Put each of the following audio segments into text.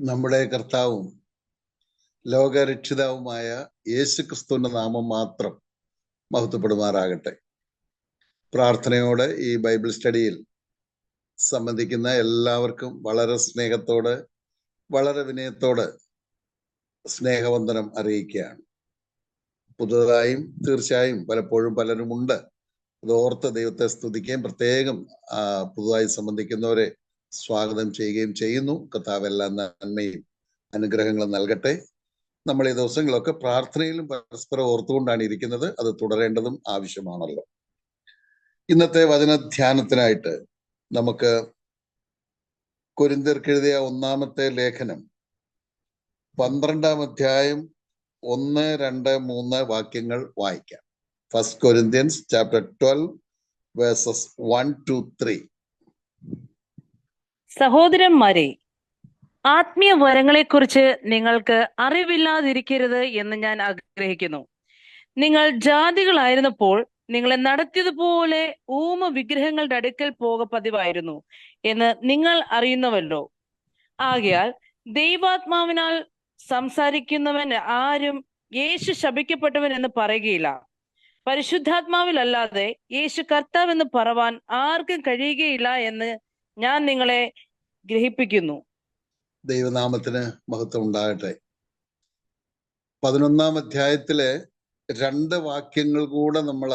നമ്മുടെ കർത്താവും ലോകരക്ഷിതാവുമായ യേശു ക്രിസ്തുവിന്റെ നാമം മാത്രം മഹത്വപ്പെടുമാറാകട്ടെ. പ്രാർത്ഥനയോടെ ഈ ബൈബിൾ സ്റ്റഡിയിൽ സംബന്ധിക്കുന്ന എല്ലാവർക്കും വളരെ സ്നേഹത്തോടെ, വളരെ വിനയത്തോടെ സ്നേഹവന്ദനം അറിയിക്കുകയാണ്. പുതുതായും തീർച്ചയായും പലപ്പോഴും പലരുമുണ്ട്. അത് ഓർത്ത് ദൈവത്തെ സ്തുതിക്കുകയും പ്രത്യേകം പുതുതായി സംബന്ധിക്കുന്നവരെ സ്വാഗതം ചെയ്യുകയും ചെയ്യുന്നു. കർത്താവ് എല്ലാ നന്മയും അനുഗ്രഹങ്ങളും നൽകട്ടെ. നമ്മൾ ഈ ദിവസങ്ങളൊക്കെ പ്രാർത്ഥനയിലും പരസ്പരം ഓർത്തുകൊണ്ടാണ് ഇരിക്കുന്നത്. അത് തുടരേണ്ടതും ആവശ്യമാണല്ലോ. ഇന്നത്തെ വചനധ്യാനത്തിനായിട്ട് നമുക്ക് കൊരിന്ത്യർക്ക് എഴുതിയ ഒന്നാമത്തെ ലേഖനം 12-ാം അധ്യായം 1, 2, 3 വാക്യങ്ങൾ വായിക്കാം. First Corinthians chapter 12 versus 1 to 3. സഹോദരന്മാരെ, ആത്മീയ വരങ്ങളെക്കുറിച്ച് നിങ്ങൾക്ക് അറിവില്ലാതിരിക്കരുത് എന്ന് ഞാൻ ആഗ്രഹിക്കുന്നു. നിങ്ങൾ ജാതികളായിരുന്നപ്പോൾ നിങ്ങളെ നടത്തിയതുപോലെ വിഗ്രഹങ്ങളുടെ അടുക്കൽ പോക പതിവായിരുന്നു എന്ന് നിങ്ങൾ അറിയുന്നവല്ലോ. ആകയാൽ ദൈവാത്മാവിനാൽ സംസാരിക്കുന്നവൻ ആരും യേശു ശപിക്കപ്പെട്ടവൻ എന്ന് പറയുകയില്ല. പരിശുദ്ധാത്മാവിലല്ലാതെ യേശു കർത്താവ് എന്ന് പറവാൻ ആർക്കും കഴിയുകയില്ല എന്ന് ഞാൻ നിങ്ങളെ ഗ്രഹിപ്പിക്കുന്നു. ദൈവനാമത്തിന് മഹത്വം ഉണ്ടാകട്ടെ. 11-ാം അധ്യായത്തിലെ 2 വാക്യങ്ങൾ കൂടെ നമ്മൾ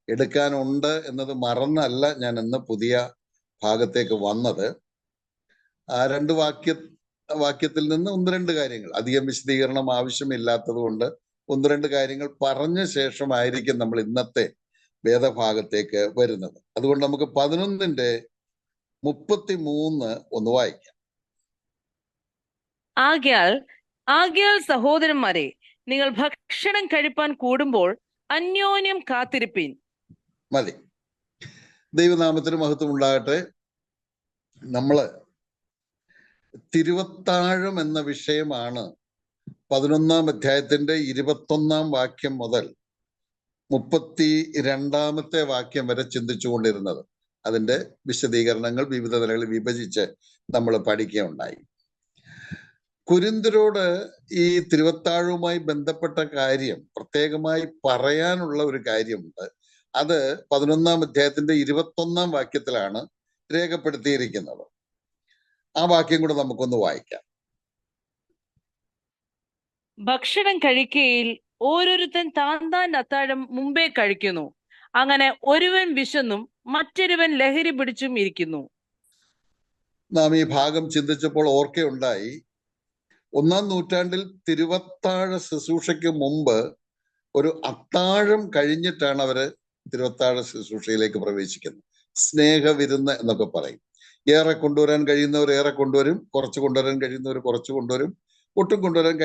എടുക്കാനുണ്ട് എന്നത് മറന്നല്ല ഞാൻ ഇന്ന് പുതിയ ഭാഗത്തേക്ക് വന്നത്. ആ 2 വാക്യത്തിൽ നിന്ന് 1-2 കാര്യങ്ങൾ, അധികം വിശദീകരണം ആവശ്യമില്ലാത്തത് കൊണ്ട് 1-2 കാര്യങ്ങൾ പറഞ്ഞ ശേഷമായിരിക്കും നമ്മൾ ഇന്നത്തെ വേദഭാഗത്തേക്ക് വരുന്നത്. അതുകൊണ്ട് നമുക്ക് 11-ന്റെ 33 ഒന്ന് വായിക്കാം. ആകയാൽ സഹോദരന്മാരെ, നിങ്ങൾ ഭക്ഷണം കഴിപ്പാൻ കൂടുമ്പോൾ അന്യോന്യം കാത്തിരിപ്പീൻ. മതി. ദൈവനാമത്തിന് മഹത്വം ഉണ്ടാകട്ടെ. നമ്മള് തിരുവത്താഴം എന്ന വിഷയമാണ് 11-ാം അധ്യായത്തിന്റെ 21-ാം വാക്യം മുതൽ 32-ാമത്തെ വാക്യം വരെ ചിന്തിച്ചുകൊണ്ടിരുന്നത്. അതിന്റെ വിശദീകരണങ്ങൾ വിവിധ നിലകളിൽ വിഭജിച്ച് നമ്മൾ പഠിക്കുകയുണ്ടായി. കൊരിന്ത്യരോട് ഈ തിരുവത്താഴവുമായി ബന്ധപ്പെട്ട കാര്യം പ്രത്യേകമായി പറയാനുള്ള ഒരു കാര്യമുണ്ട്. അത് 11-ാം അധ്യായത്തിന്റെ 21-ാം വാക്യത്തിലാണ് രേഖപ്പെടുത്തിയിരിക്കുന്നത്. ആ വാക്യം കൂടെ നമുക്കൊന്ന് വായിക്കാം. ഭക്ഷണം കഴിക്കയിൽ ഓരോരുത്തൻ താൻ അത്താഴം മുമ്പേ കഴിക്കുന്നു. അങ്ങനെ ഒരുവൻ വിശന്നും മറ്റൊരുവൻ ലഹരി പിടിച്ചും ഇരിക്കുന്നു. നാം ഈ ഭാഗം ചിന്തിച്ചപ്പോൾ ഓർക്കയുണ്ടായി, 1-ാം നൂറ്റാണ്ടിൽ തിരുവത്താഴ ശുശ്രൂഷയ്ക്ക് മുമ്പ് ഒരു അത്താഴം കഴിഞ്ഞിട്ടാണ് അവര് തിരുവത്താഴ ശുശ്രൂഷയിലേക്ക് പ്രവേശിക്കുന്നത്. സ്നേഹവിരുന്ന് എന്നൊക്കെ പറയും. ഏറെ കൊണ്ടുവരാൻ കഴിയുന്നവർ ഏറെ കൊണ്ടുവരും, കുറച്ച് കൊണ്ടുവരാൻ കഴിയുന്നവർ കുറച്ച് കൊണ്ടുവരും, ഒട്ടും കൊണ്ടുവരാൻ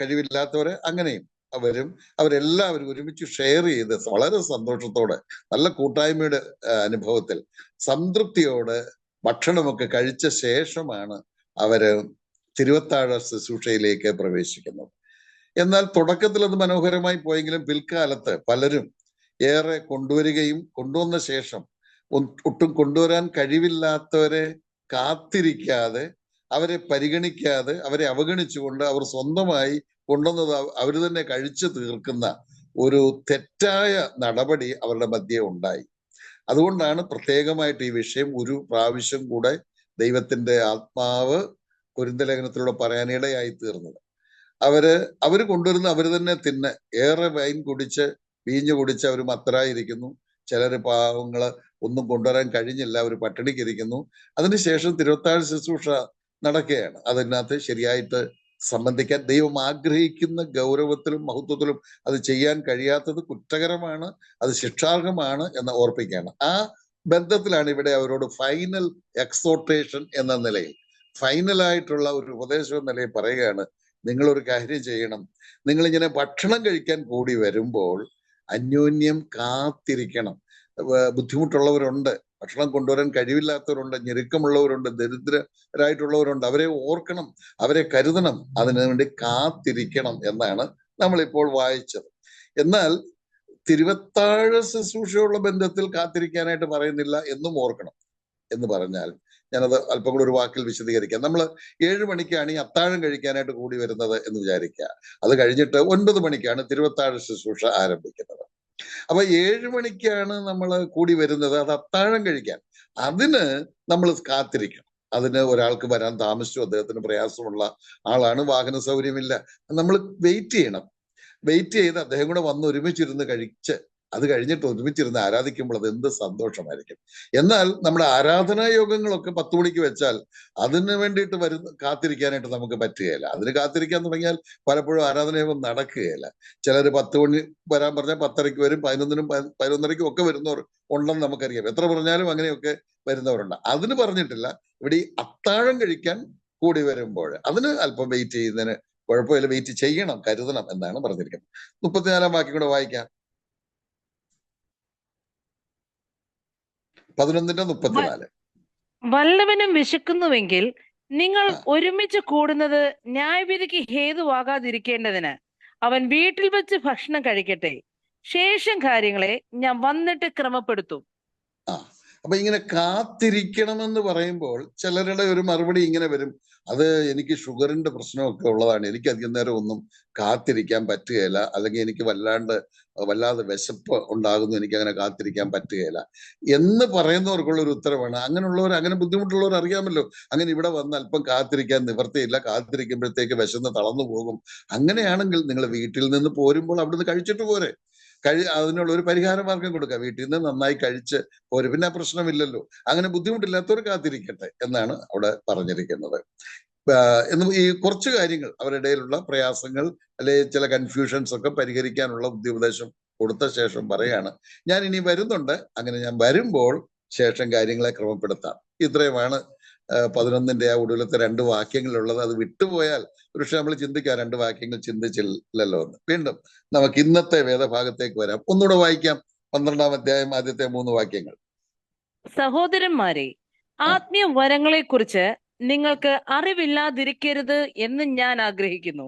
കഴിവില്ലാത്തവരെ അങ്ങനെയും അവരെല്ലാവരും ഒരുമിച്ച് ഷെയർ ചെയ്ത് വളരെ സന്തോഷത്തോടെ, നല്ല കൂട്ടായ്മയുടെ അനുഭവത്തിൽ സംതൃപ്തിയോടെ ഭക്ഷണമൊക്കെ കഴിച്ച ശേഷമാണ് അവര് തിരുവത്താഴ ശുശ്രൂഷയിലേക്ക് പ്രവേശിക്കുന്നത്. എന്നാൽ തുടക്കത്തിൽ അത് മനോഹരമായി പോയെങ്കിലും പിൽക്കാലത്ത് പലരും ഏറെ കൊണ്ടുവരികയും കൊണ്ടുവന്ന ശേഷം ഒട്ടും കൊണ്ടുവരാൻ കഴിവില്ലാത്തവരെ കാത്തിരിക്കാതെ, അവരെ പരിഗണിക്കാതെ, അവരെ അവഗണിച്ചുകൊണ്ട് അവർ സ്വന്തമായി കൊണ്ടുവന്നത് അവർ തന്നെ കഴിച്ചു തീർക്കുന്ന ഒരു തെറ്റായ നടപടി അവരുടെ മധ്യേ ഉണ്ടായി. അതുകൊണ്ടാണ് പ്രത്യേകമായിട്ട് ഈ വിഷയം ഒരു പ്രാവശ്യം കൂടെ ദൈവത്തിന്റെ ആത്മാവ് കൊരിന്ത്യ ലേഖനത്തിലൂടെ പറയാനിടയായി തീർന്നത്. അവര് കൊണ്ടുവരുന്ന അവർ തന്നെ തിന്നെ, ഏറെ വൈൻ കുടിച്ച് വീഞ്ഞു കുടിച്ച് അവർ മത്തരായിരിക്കുന്നു. ചിലര് പാവങ്ങള് ഒന്നും കൊണ്ടുവരാൻ കഴിഞ്ഞില്ല, അവർ പട്ടിണിക്കിരിക്കുന്നു. അതിനുശേഷം തിരുവത്താഴ ശുശ്രൂഷ നടക്കുകയാണ്. അതിനകത്ത് ശരിയായിട്ട് സംബന്ധിക്കാൻ ദൈവം ആഗ്രഹിക്കുന്ന ഗൗരവത്തിലും മഹത്വത്തിലും അത് ചെയ്യാൻ കഴിയാത്തത് കുറ്റകരമാണ്, അത് ശിക്ഷാർഹമാണ് എന്ന് ഓർപ്പിക്കുകയാണ്. ആ ബന്ധത്തിലാണ് ഇവിടെ അവരോട് ഫൈനൽ എക്സോർട്ടേഷൻ എന്ന നിലയിൽ, ഫൈനലായിട്ടുള്ള ഒരു ഉപദേശം എന്ന നിലയിൽ പറയുകയാണ്, നിങ്ങളൊരു കാര്യം ചെയ്യണം. നിങ്ങളിങ്ങനെ ഭക്ഷണം കഴിക്കാൻ കൂടി വരുമ്പോൾ അന്യോന്യം കാത്തിരിക്കണം. ബുദ്ധിമുട്ടുള്ളവരുണ്ട്, ഭക്ഷണം കൊണ്ടുവരാൻ കഴിവില്ലാത്തവരുണ്ട്, ഞെരുക്കമുള്ളവരുണ്ട്, ദരിദ്രരായിട്ടുള്ളവരുണ്ട്. അവരെ ഓർക്കണം, അവരെ കരുതണം, അതിനുവേണ്ടി കാത്തിരിക്കണം എന്നാണ് നമ്മളിപ്പോൾ വായിച്ചത്. എന്നാൽ തിരുവത്താഴ ശുശ്രൂഷയുള്ള ബന്ധത്തിൽ കാത്തിരിക്കാനായിട്ട് പറയുന്നില്ല എന്നും ഓർക്കണം. എന്ന് പറഞ്ഞാൽ ഞാനത് അല്പം കൂടി ഒരു വാക്കിൽ വിശദീകരിക്കാം. നമ്മൾ 7 മണിക്കാണ് ഈ അത്താഴം കഴിക്കാനായിട്ട് കൂടി വരുന്നത് എന്ന് വിചാരിക്കുക. അത് കഴിഞ്ഞിട്ട് 9 മണിക്കാണ് തിരുവത്താഴ ശുശ്രൂഷ ആരംഭിക്കുന്നത്. അപ്പൊ 7 മണിക്കാണ് നമ്മൾ കൂടി വരുന്നത്, അത് അത്താഴം കഴിക്കാൻ. അതിന് നമ്മൾ കാത്തിരിക്കണം. അതിന് ഒരാൾക്ക് വരാൻ താമസിച്ചു, അദ്ദേഹത്തിന് പ്രയാസമുള്ള ആളാണ്, വാഹന സൗകര്യമില്ല, നമ്മൾ വെയിറ്റ് ചെയ്യണം. വെയിറ്റ് ചെയ്ത് അദ്ദേഹം കൂടെ വന്ന് ഒരുമിച്ചിരുന്ന് കഴിച്ച് അത് കഴിഞ്ഞിട്ട് ഒരുമിച്ചിരുന്ന് ആരാധിക്കുമ്പോൾ അത് എന്ത് സന്തോഷമായിരിക്കും. എന്നാൽ നമ്മുടെ ആരാധനാ യോഗങ്ങളൊക്കെ 10 മണിക്ക് വെച്ചാൽ അതിന് വേണ്ടിയിട്ട് കാത്തിരിക്കാനായിട്ട് നമുക്ക് പറ്റുകയില്ല. അതിന് കാത്തിരിക്കാൻ തുടങ്ങിയാൽ പലപ്പോഴും ആരാധനാ യോഗം നടക്കുകയില്ല. ചിലർ 10 മണി വരാൻ പറഞ്ഞാൽ 10:30 വരും, 11-നും 11:30-ക്കും ഒക്കെ വരുന്നവർ ഉണ്ടെന്ന് നമുക്കറിയാം. എത്ര പറഞ്ഞാലും അങ്ങനെയൊക്കെ വരുന്നവരുണ്ട്. അതിന് പറഞ്ഞിട്ടില്ല. ഇവിടെ ഈ അത്താഴം കഴിക്കാൻ കൂടി വരുമ്പോൾ അതിന് അല്പം വെയിറ്റ് ചെയ്യുന്നതിന് കുഴപ്പമില്ല, വെയിറ്റ് ചെയ്യണം, കരുതണം എന്നാണ് പറഞ്ഞിരിക്കുന്നത്. 34-ാം വാക്യം കൂടെ വായിക്കാം. 11:34. വല്ലവനും വിശക്കുന്നുവെങ്കിൽ നിങ്ങൾ ഒരുമിച്ച് കൂടുന്നത് ന്യായവിധിക്ക് ഹേതുവാകാതിരിക്കേണ്ടതിന് അവൻ വീട്ടിൽ വെച്ച് ഭക്ഷണം കഴിക്കട്ടെ. ശേഷം കാര്യങ്ങളെ ഞാൻ വന്നിട്ട് ക്രമപ്പെടുത്തും. അപ്പൊ ഇങ്ങനെ കാത്തിരിക്കണമെന്ന് പറയുമ്പോൾ ചിലരുടെ ഒരു മറുപടി ഇങ്ങനെ വരും, അത് എനിക്ക് ഷുഗറിന്റെ പ്രശ്നമൊക്കെ ഉള്ളതാണ്, എനിക്ക് അധികം നേരം ഒന്നും കാത്തിരിക്കാൻ പറ്റുകയില്ല, അല്ലെങ്കിൽ എനിക്ക് വല്ലാതെ വിശപ്പ് ഉണ്ടാകുന്നു, എനിക്ക് അങ്ങനെ കാത്തിരിക്കാൻ പറ്റുകയില്ല എന്ന് പറയുന്നവർക്കുള്ള ഒരു ഉത്തരവാണ്. അങ്ങനെ ബുദ്ധിമുട്ടുള്ളവർ അറിയാമല്ലോ, അങ്ങനെ ഇവിടെ വന്ന് അല്പം കാത്തിരിക്കാൻ നിവർത്തിയില്ല, കാത്തിരിക്കുമ്പോഴത്തേക്ക് വിശന്ന് തളർന്നു പോകും. അങ്ങനെയാണെങ്കിൽ നിങ്ങൾ വീട്ടിൽ നിന്ന് പോരുമ്പോൾ അവിടുന്ന് കഴിച്ചിട്ട് പോരെ. അതിനുള്ള ഒരു പരിഹാര മാർഗം കൊടുക്കുക. വീട്ടിൽ നിന്ന് നന്നായി കഴിച്ച് പോരും, പിന്നെ പ്രശ്നമില്ലല്ലോ. അങ്ങനെ ബുദ്ധിമുട്ടില്ലാത്തവർ കാത്തിരിക്കട്ടെ എന്നാണ് അവിടെ പറഞ്ഞിരിക്കുന്നത്. ഈ കുറച്ച് കാര്യങ്ങൾ അവരുടെ ഇടയിലുള്ള പ്രയാസങ്ങൾ അല്ലെങ്കിൽ ചില കൺഫ്യൂഷൻസ് ഒക്കെ പരിഹരിക്കാനുള്ള ഉപദേശം കൊടുത്ത ശേഷം പറയാണ്, ഞാൻ ഇനി വരുന്നുണ്ട്, അങ്ങനെ ഞാൻ വരുമ്പോൾ ശേഷം കാര്യങ്ങളെ ക്രമപ്പെടുത്താം. ഇത്രയുമാണ് 11-ന്റെ ആ ഒടുവിലത്തെ 2 വാക്യങ്ങളുള്ളത്. അത് വിട്ടുപോയാൽ ഒരുപക്ഷെ നമ്മൾ ചിന്തിക്കാം 2 വാക്യങ്ങൾ ചിന്തിച്ചില്ലല്ലോ എന്ന്. വീണ്ടും നമുക്ക് ഇന്നത്തെ വേദഭാഗത്തേക്ക് വരാം. ഒന്നുകൂടെ വായിക്കാം. 12-ാം അധ്യായം ആദ്യത്തെ 3 വാക്യങ്ങൾ. സഹോദരന്മാരെ, ആത്മീയ വരങ്ങളെ കുറിച്ച് നിങ്ങൾക്ക് അറിവില്ലാതിരിക്കരുത് എന്ന് ഞാൻ ആഗ്രഹിക്കുന്നു.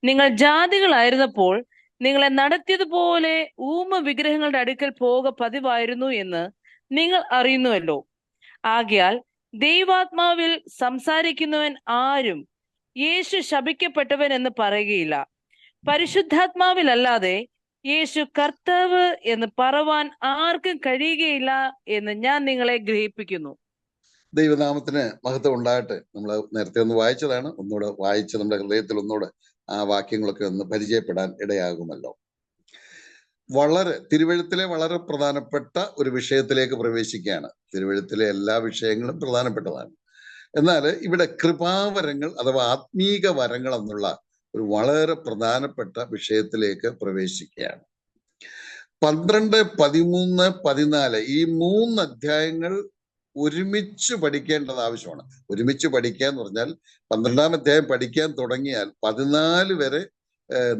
നിങ്ങൾ ജാതികളായിരുന്നപ്പോൾ നിങ്ങളെ നടത്തിയതുപോലെ വിഗ്രഹങ്ങളുടെ അടുക്കൽ പോക പതിവായിരുന്നു എന്ന് നിങ്ങൾ അറിയുന്നുവല്ലോ. ആകയാൽ ദൈവാത്മാവിൽ സംസാരിക്കുന്നവൻ ആരും യേശു ശപിക്കപ്പെട്ടവൻ എന്ന് പറയുകയില്ല. പരിശുദ്ധാത്മാവിലല്ലാതെ യേശു കർത്താവ് എന്ന് പറവാൻ ആർക്കും കഴിയുകയില്ല എന്ന് ഞാൻ നിങ്ങളെ ഗ്രഹിപ്പിക്കുന്നു. ദൈവനാമത്തിന് മഹത്വം ഉണ്ടാകട്ടെ. നമ്മൾ നേരത്തെ ഒന്ന് വായിച്ചതാണ്, ഒന്നുകൂടെ വായിച്ച് നമ്മുടെ ഹൃദയത്തിൽ ഒന്നുകൂടെ ആ വാക്യങ്ങളൊക്കെ ഒന്ന് പരിചയപ്പെടാൻ ഇടയാകുമല്ലോ. തിരുവെഴുത്തിലെ വളരെ പ്രധാനപ്പെട്ട ഒരു വിഷയത്തിലേക്ക് പ്രവേശിക്കുകയാണ്. തിരുവെഴുത്തിലെ എല്ലാ വിഷയങ്ങളും പ്രധാനപ്പെട്ടതാണ്. എന്നാൽ ഇവിടെ കൃപാവരങ്ങൾ അഥവാ ആത്മീക വരങ്ങൾ എന്നുള്ള ഒരു വളരെ പ്രധാനപ്പെട്ട വിഷയത്തിലേക്ക് പ്രവേശിക്കുകയാണ്. 12, 13, 14 ഈ 3 അധ്യായങ്ങൾ ഒരുമിച്ച് പഠിക്കേണ്ടത് ആവശ്യമാണ്. ഒരുമിച്ച് പഠിക്കുക എന്ന് പറഞ്ഞാൽ 12-ാം അധ്യായം പഠിക്കാൻ തുടങ്ങിയാൽ 14 വരെ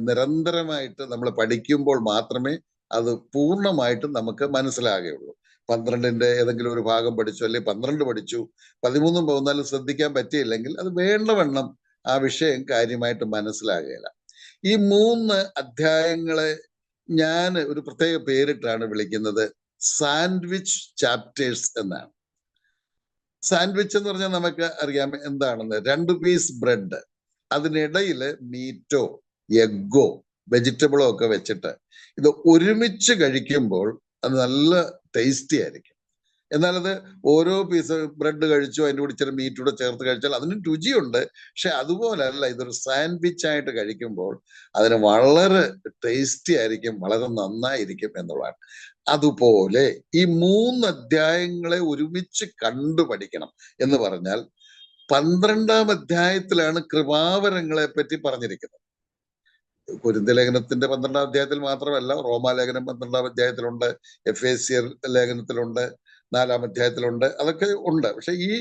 നിരന്തരമായിട്ട് നമ്മൾ പഠിക്കുമ്പോൾ മാത്രമേ അത് പൂർണ്ണമായിട്ടും നമുക്ക് മനസ്സിലാകുകയുള്ളൂ. 12-ന്റെ ഏതെങ്കിലും ഒരു ഭാഗം പഠിച്ചു, അല്ലെങ്കിൽ 12 പഠിച്ചു, 13, 14 ശ്രദ്ധിക്കാൻ പറ്റിയില്ലെങ്കിൽ അത് വേണ്ടവണ്ണം ആ വിഷയം കാര്യമായിട്ട് മനസ്സിലാകുകയില്ല. ഈ 3 അധ്യായങ്ങളെ ഞാൻ ഒരു പ്രത്യേക പേരിട്ടാണ് വിളിക്കുന്നത്, സാൻഡ്വിച്ച് ചാപ്റ്റേഴ്സ് എന്നാണ്. സാൻഡ്വിച്ച് എന്ന് പറഞ്ഞാൽ നമുക്ക് അറിയാം എന്താണെന്ന്. 2 പീസ് ബ്രെഡ്, അതിനിടയിൽ മീറ്റോ എഗ്ഗോ വെജിറ്റബിളോ ഒക്കെ വെച്ചിട്ട് ഇത് ഒരുമിച്ച് കഴിക്കുമ്പോൾ അത് നല്ല ടേസ്റ്റി ആയിരിക്കും. എന്നാൽ അത് ഓരോ പീസ് ബ്രെഡ് കഴിച്ചോ അതിൻ്റെ കൂടെ ഇച്ചിരി മീറ്റ് കൂടെ ചേർത്ത് കഴിച്ചാൽ അതിന് രുചിയുണ്ട്. പക്ഷെ അതുപോലല്ല, ഇതൊരു സാൻഡ്വിച്ച് ആയിട്ട് കഴിക്കുമ്പോൾ അതിന് വളരെ ടേസ്റ്റി ആയിരിക്കും, വളരെ നന്നായിരിക്കും എന്നുള്ളതാണ്. അതുപോലെ ഈ 3 അധ്യായങ്ങളെ ഒരുമിച്ച് കണ്ടു പഠിക്കണം എന്ന് പറഞ്ഞാൽ 12-ാം അധ്യായത്തിലാണ് കൃപാവരങ്ങളെ പറ്റി പറഞ്ഞിരിക്കുന്നത്. കൊരിന്ത്യ ലേഖനത്തിന്റെ 12-ാം അധ്യായത്തിൽ മാത്രമല്ല, റോമാലേഖനം 12-ാം അധ്യായത്തിലുണ്ട്, എഫേസ്യർ ലേഖനത്തിലുണ്ട്, 4-ാം അധ്യായത്തിലുണ്ട്, അതൊക്കെ ഉണ്ട്. പക്ഷെ ഈ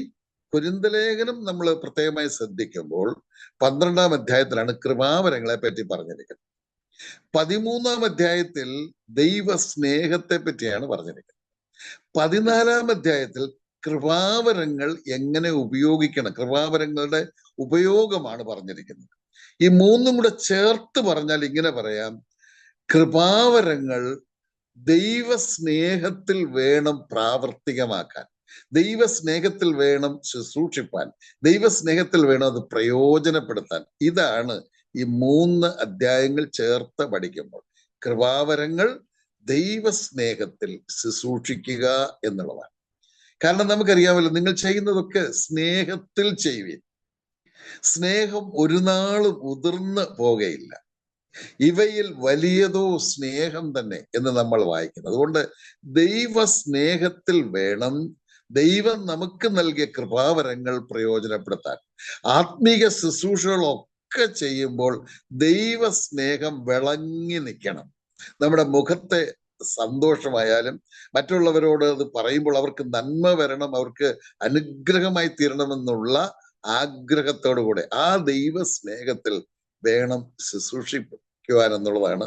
കൊരിന്ത്യ ലേഖനം നമ്മൾ പ്രത്യേകമായി ശ്രദ്ധിക്കുമ്പോൾ 12-ാം അധ്യായത്തിലാണ് കൃപാവരങ്ങളെ പറ്റി പറഞ്ഞിരിക്കുന്നത്. 13-ാം അധ്യായത്തിൽ ദൈവ സ്നേഹത്തെ പറ്റിയാണ് പറഞ്ഞിരിക്കുന്നത്. 14-ാം അധ്യായത്തിൽ കൃപാവരങ്ങൾ എങ്ങനെ ഉപയോഗിക്കണം, കൃപാവരങ്ങളുടെ ഉപയോഗമാണ് പറഞ്ഞിരിക്കുന്നത്. ഈ 3 കൂടെ ചേർത്ത് പറഞ്ഞാൽ ഇങ്ങനെ പറയാം, കൃപാവരങ്ങൾ ദൈവ സ്നേഹത്തിൽ വേണം പ്രാവർത്തികമാക്കാൻ. ദൈവസ്നേഹത്തിൽ വേണം ശുശ്രൂഷിപ്പാൻ, ദൈവസ്നേഹത്തിൽ വേണം അത് പ്രയോജനപ്പെടുത്താൻ. ഇതാണ് ഈ 3 അധ്യായങ്ങൾ ചേർത്ത് പഠിക്കുമ്പോൾ. കൃപാവരങ്ങൾ ദൈവസ്നേഹത്തിൽ ശുശ്രൂഷിക്കുക എന്നുള്ളതാണ്. കാരണം നമുക്കറിയാമല്ലോ, നിങ്ങൾ ചെയ്യുന്നതൊക്കെ സ്നേഹത്തിൽ ചെയ്യുവിൻ. സ്നേഹം ഒരു നാളും ഉതിർന്ന് പോകയില്ല. ഇവയിൽ വലിയതോ സ്നേഹം തന്നെ എന്ന് നമ്മൾ വായിക്കുന്നു. അതുകൊണ്ട് ദൈവസ്നേഹത്തിൽ വേണം ദൈവം നമുക്ക് നൽകിയ കൃപാവരങ്ങൾ പ്രയോജനപ്പെടുത്താൻ. ആത്മീക ശുശ്രൂഷകളൊക്കെ ചെയ്യുമ്പോൾ ദൈവസ്നേഹം വിളങ്ങി നിൽക്കണം. നമ്മുടെ മുഖത്തെ സന്തോഷമായാലും മറ്റുള്ളവരോട് അത് പറയുമ്പോൾ അവർക്ക് നന്മ വരണം, അവർക്ക് അനുഗ്രഹമായി തീരണമെന്നുള്ള ആഗ്രഹത്തോടു കൂടെ ആ ദൈവ സ്നേഹത്തിൽ വേണം ശുശ്രൂഷിക്കുവാൻ എന്നുള്ളതാണ്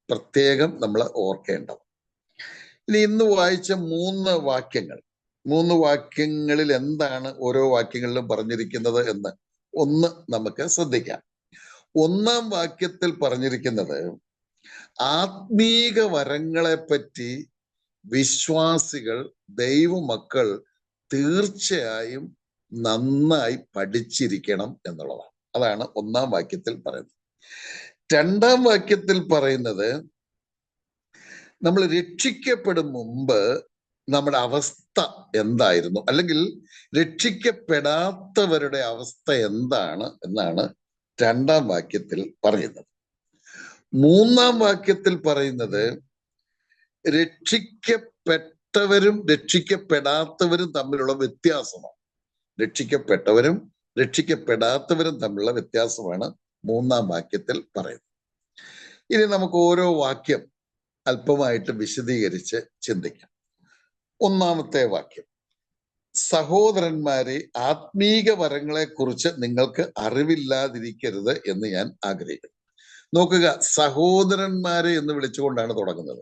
പ്രത്യേകം നമ്മൾ ഓർക്കേണ്ടത്. ഇനി ഇന്ന് വായിച്ച 3 വാക്യങ്ങൾ, 3 വാക്യങ്ങളിൽ എന്താണ് ഓരോ വാക്യങ്ങളിലും പറഞ്ഞിരിക്കുന്നത് എന്ന് ഒന്ന് നമുക്ക് ശ്രദ്ധിക്കാം. 1-ാം വാക്യത്തിൽ പറഞ്ഞിരിക്കുന്നത് ആത്മീക വരങ്ങളെ പറ്റി വിശ്വാസികൾ, ദൈവമക്കൾ തീർച്ചയായും നന്നായി പഠിച്ചിരിക്കണം എന്നുള്ളതാണ്. അതാണ് 1-ാം വാക്യത്തിൽ പറയുന്നത്. 2-ാം വാക്യത്തിൽ പറയുന്നത് നമ്മൾ രക്ഷിക്കപ്പെടും മുമ്പ് നമ്മുടെ അവസ്ഥ എന്തായിരുന്നു, അല്ലെങ്കിൽ രക്ഷിക്കപ്പെടാത്തവരുടെ അവസ്ഥ എന്താണ് എന്നാണ് 2-ാം വാക്യത്തിൽ പറയുന്നത്. 3-ാം വാക്യത്തിൽ പറയുന്നത് രക്ഷിക്കപ്പെട്ടവരും രക്ഷിക്കപ്പെടാത്തവരും തമ്മിലുള്ള വ്യത്യാസമാണ്. രക്ഷിക്കപ്പെട്ടവരും രക്ഷിക്കപ്പെടാത്തവരും തമ്മിലുള്ള വ്യത്യാസമാണ് 3-ാം വാക്യത്തിൽ പറയുന്നത്. ഇനി നമുക്ക് ഓരോ വാക്യം അല്പമായിട്ട് വിശദീകരിച്ച് ചിന്തിക്കാം. 1-ാമത്തെ വാക്യം, സഹോദരന്മാരെ, ആത്മീക വരങ്ങളെ കുറിച്ച് നിങ്ങൾക്ക് അറിവില്ലാതിരിക്കരുത് എന്ന് ഞാൻ ആഗ്രഹിക്കുന്നു. നോക്കുക, സഹോദരന്മാരെ എന്ന് വിളിച്ചുകൊണ്ടാണ് തുടങ്ങുന്നത്.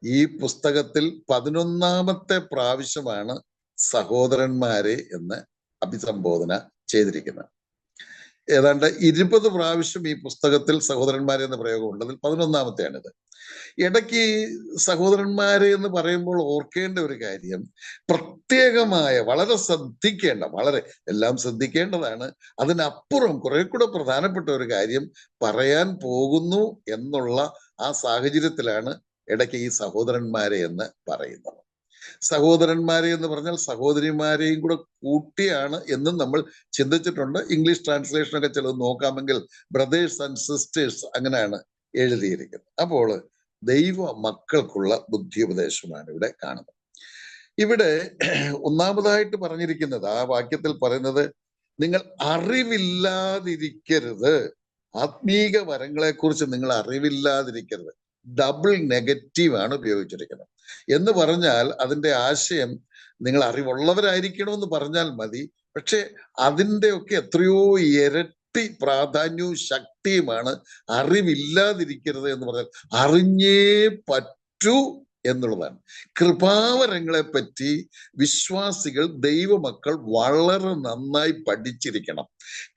ഈ പുസ്തകത്തിൽ 11-ാമത്തെ പ്രാവശ്യമാണ് സഹോദരന്മാരെ എന്ന് അഭിസംബോധന ചെയ്തിരിക്കുന്നത്. ഏതാണ്ട് 20 പ്രാവശ്യം ഈ പുസ്തകത്തിൽ സഹോദരന്മാരെ എന്ന പ്രയോഗമുണ്ട്. അതിൽ 11-ാമത്തെയാണിത്. ഇടയ്ക്ക് സഹോദരന്മാരെ എന്ന് പറയുമ്പോൾ ഓർക്കേണ്ട ഒരു കാര്യം, പ്രത്യേകമായ വളരെ ശ്രദ്ധിക്കേണ്ട, വളരെ എല്ലാം ശ്രദ്ധിക്കേണ്ടതാണ്, അതിനപ്പുറം കുറെ കൂടെ പ്രധാനപ്പെട്ട ഒരു കാര്യം പറയാൻ പോകുന്നു എന്നുള്ള ആ സാഹചര്യത്തിലാണ് ഇടയ്ക്ക് ഈ സഹോദരന്മാരെ എന്ന് പറയുന്നത്. സഹോദരന്മാരെ എന്ന് പറഞ്ഞാൽ സഹോദരിമാരെയും കൂടെ കൂട്ടിയാണ് എന്നും നമ്മൾ ചിന്തിച്ചിട്ടുണ്ട്. ഇംഗ്ലീഷ് ട്രാൻസ്ലേഷനൊക്കെ ചിലത് നോക്കാമെങ്കിൽ ബ്രദേഴ്സ് ആൻഡ് സിസ്റ്റേഴ്സ് അങ്ങനെയാണ് എഴുതിയിരിക്കുന്നത്. അപ്പോൾ ദൈവ മക്കൾക്കുള്ള ബുദ്ധിയുപദേശമാണ് ഇവിടെ കാണുന്നത്. ഇവിടെ 1-ാമതായിട്ട് പറഞ്ഞിരിക്കുന്നത്, ആ വാക്യത്തിൽ പറയുന്നത്, നിങ്ങൾ അറിവില്ലാതിരിക്കരുത്, ആത്മീക വരങ്ങളെ കുറിച്ച് നിങ്ങൾ അറിവില്ലാതിരിക്കരുത്. ഡബിൾ നെഗറ്റീവ് ആണ് ഉപയോഗിച്ചിരിക്കുന്നത്. എന്ന് പറഞ്ഞാൽ അതിന്റെ ആശയം നിങ്ങൾ അറിവുള്ളവരായിരിക്കണമെന്ന് പറഞ്ഞാൽ മതി, പക്ഷെ അതിൻ്റെ ഒക്കെ എത്രയോ ഇരട്ടി പ്രാധാന്യവും ശക്തിയുമാണ് അറിവില്ലാതിരിക്കരുത് എന്ന് പറഞ്ഞാൽ അറിഞ്ഞേ പറ്റൂ എന്നുള്ളതാണ്. കൃപാവരങ്ങളെ പറ്റി വിശ്വാസികൾ, ദൈവമക്കൾ വളരെ നന്നായി പഠിച്ചിരിക്കണം.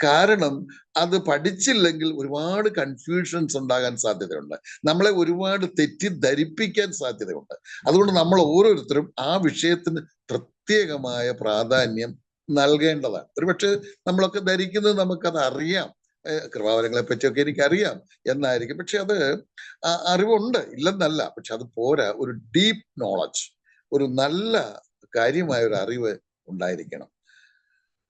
കാരണം അത് പഠിച്ചില്ലെങ്കിൽ ഒരുപാട് കൺഫ്യൂഷൻസ് ഉണ്ടാകാൻ സാധ്യതയുണ്ട്, നമ്മളെ ഒരുപാട് തെറ്റിദ്ധരിപ്പിക്കാൻ സാധ്യതയുണ്ട്. അതുകൊണ്ട് നമ്മൾ ഓരോരുത്തരും ആ വിഷയത്തിന് പ്രത്യേകമായ പ്രാധാന്യം നൽകേണ്ടതാണ്. ഒരുപക്ഷെ നമ്മളൊക്കെ ധരിക്കുന്നത് നമുക്കത് അറിയാം, കൃപാവരങ്ങളെ പറ്റിയൊക്കെ എനിക്കറിയാം എന്നായിരിക്കും. പക്ഷെ അത് അറിവുണ്ട്, ഇല്ലെന്നല്ല, പക്ഷെ അത് പോരാ. ഒരു ഡീപ്പ് നോളജ്, ഒരു നല്ല കാര്യമായ ഒരു അറിവ് ഉണ്ടായിരിക്കണം.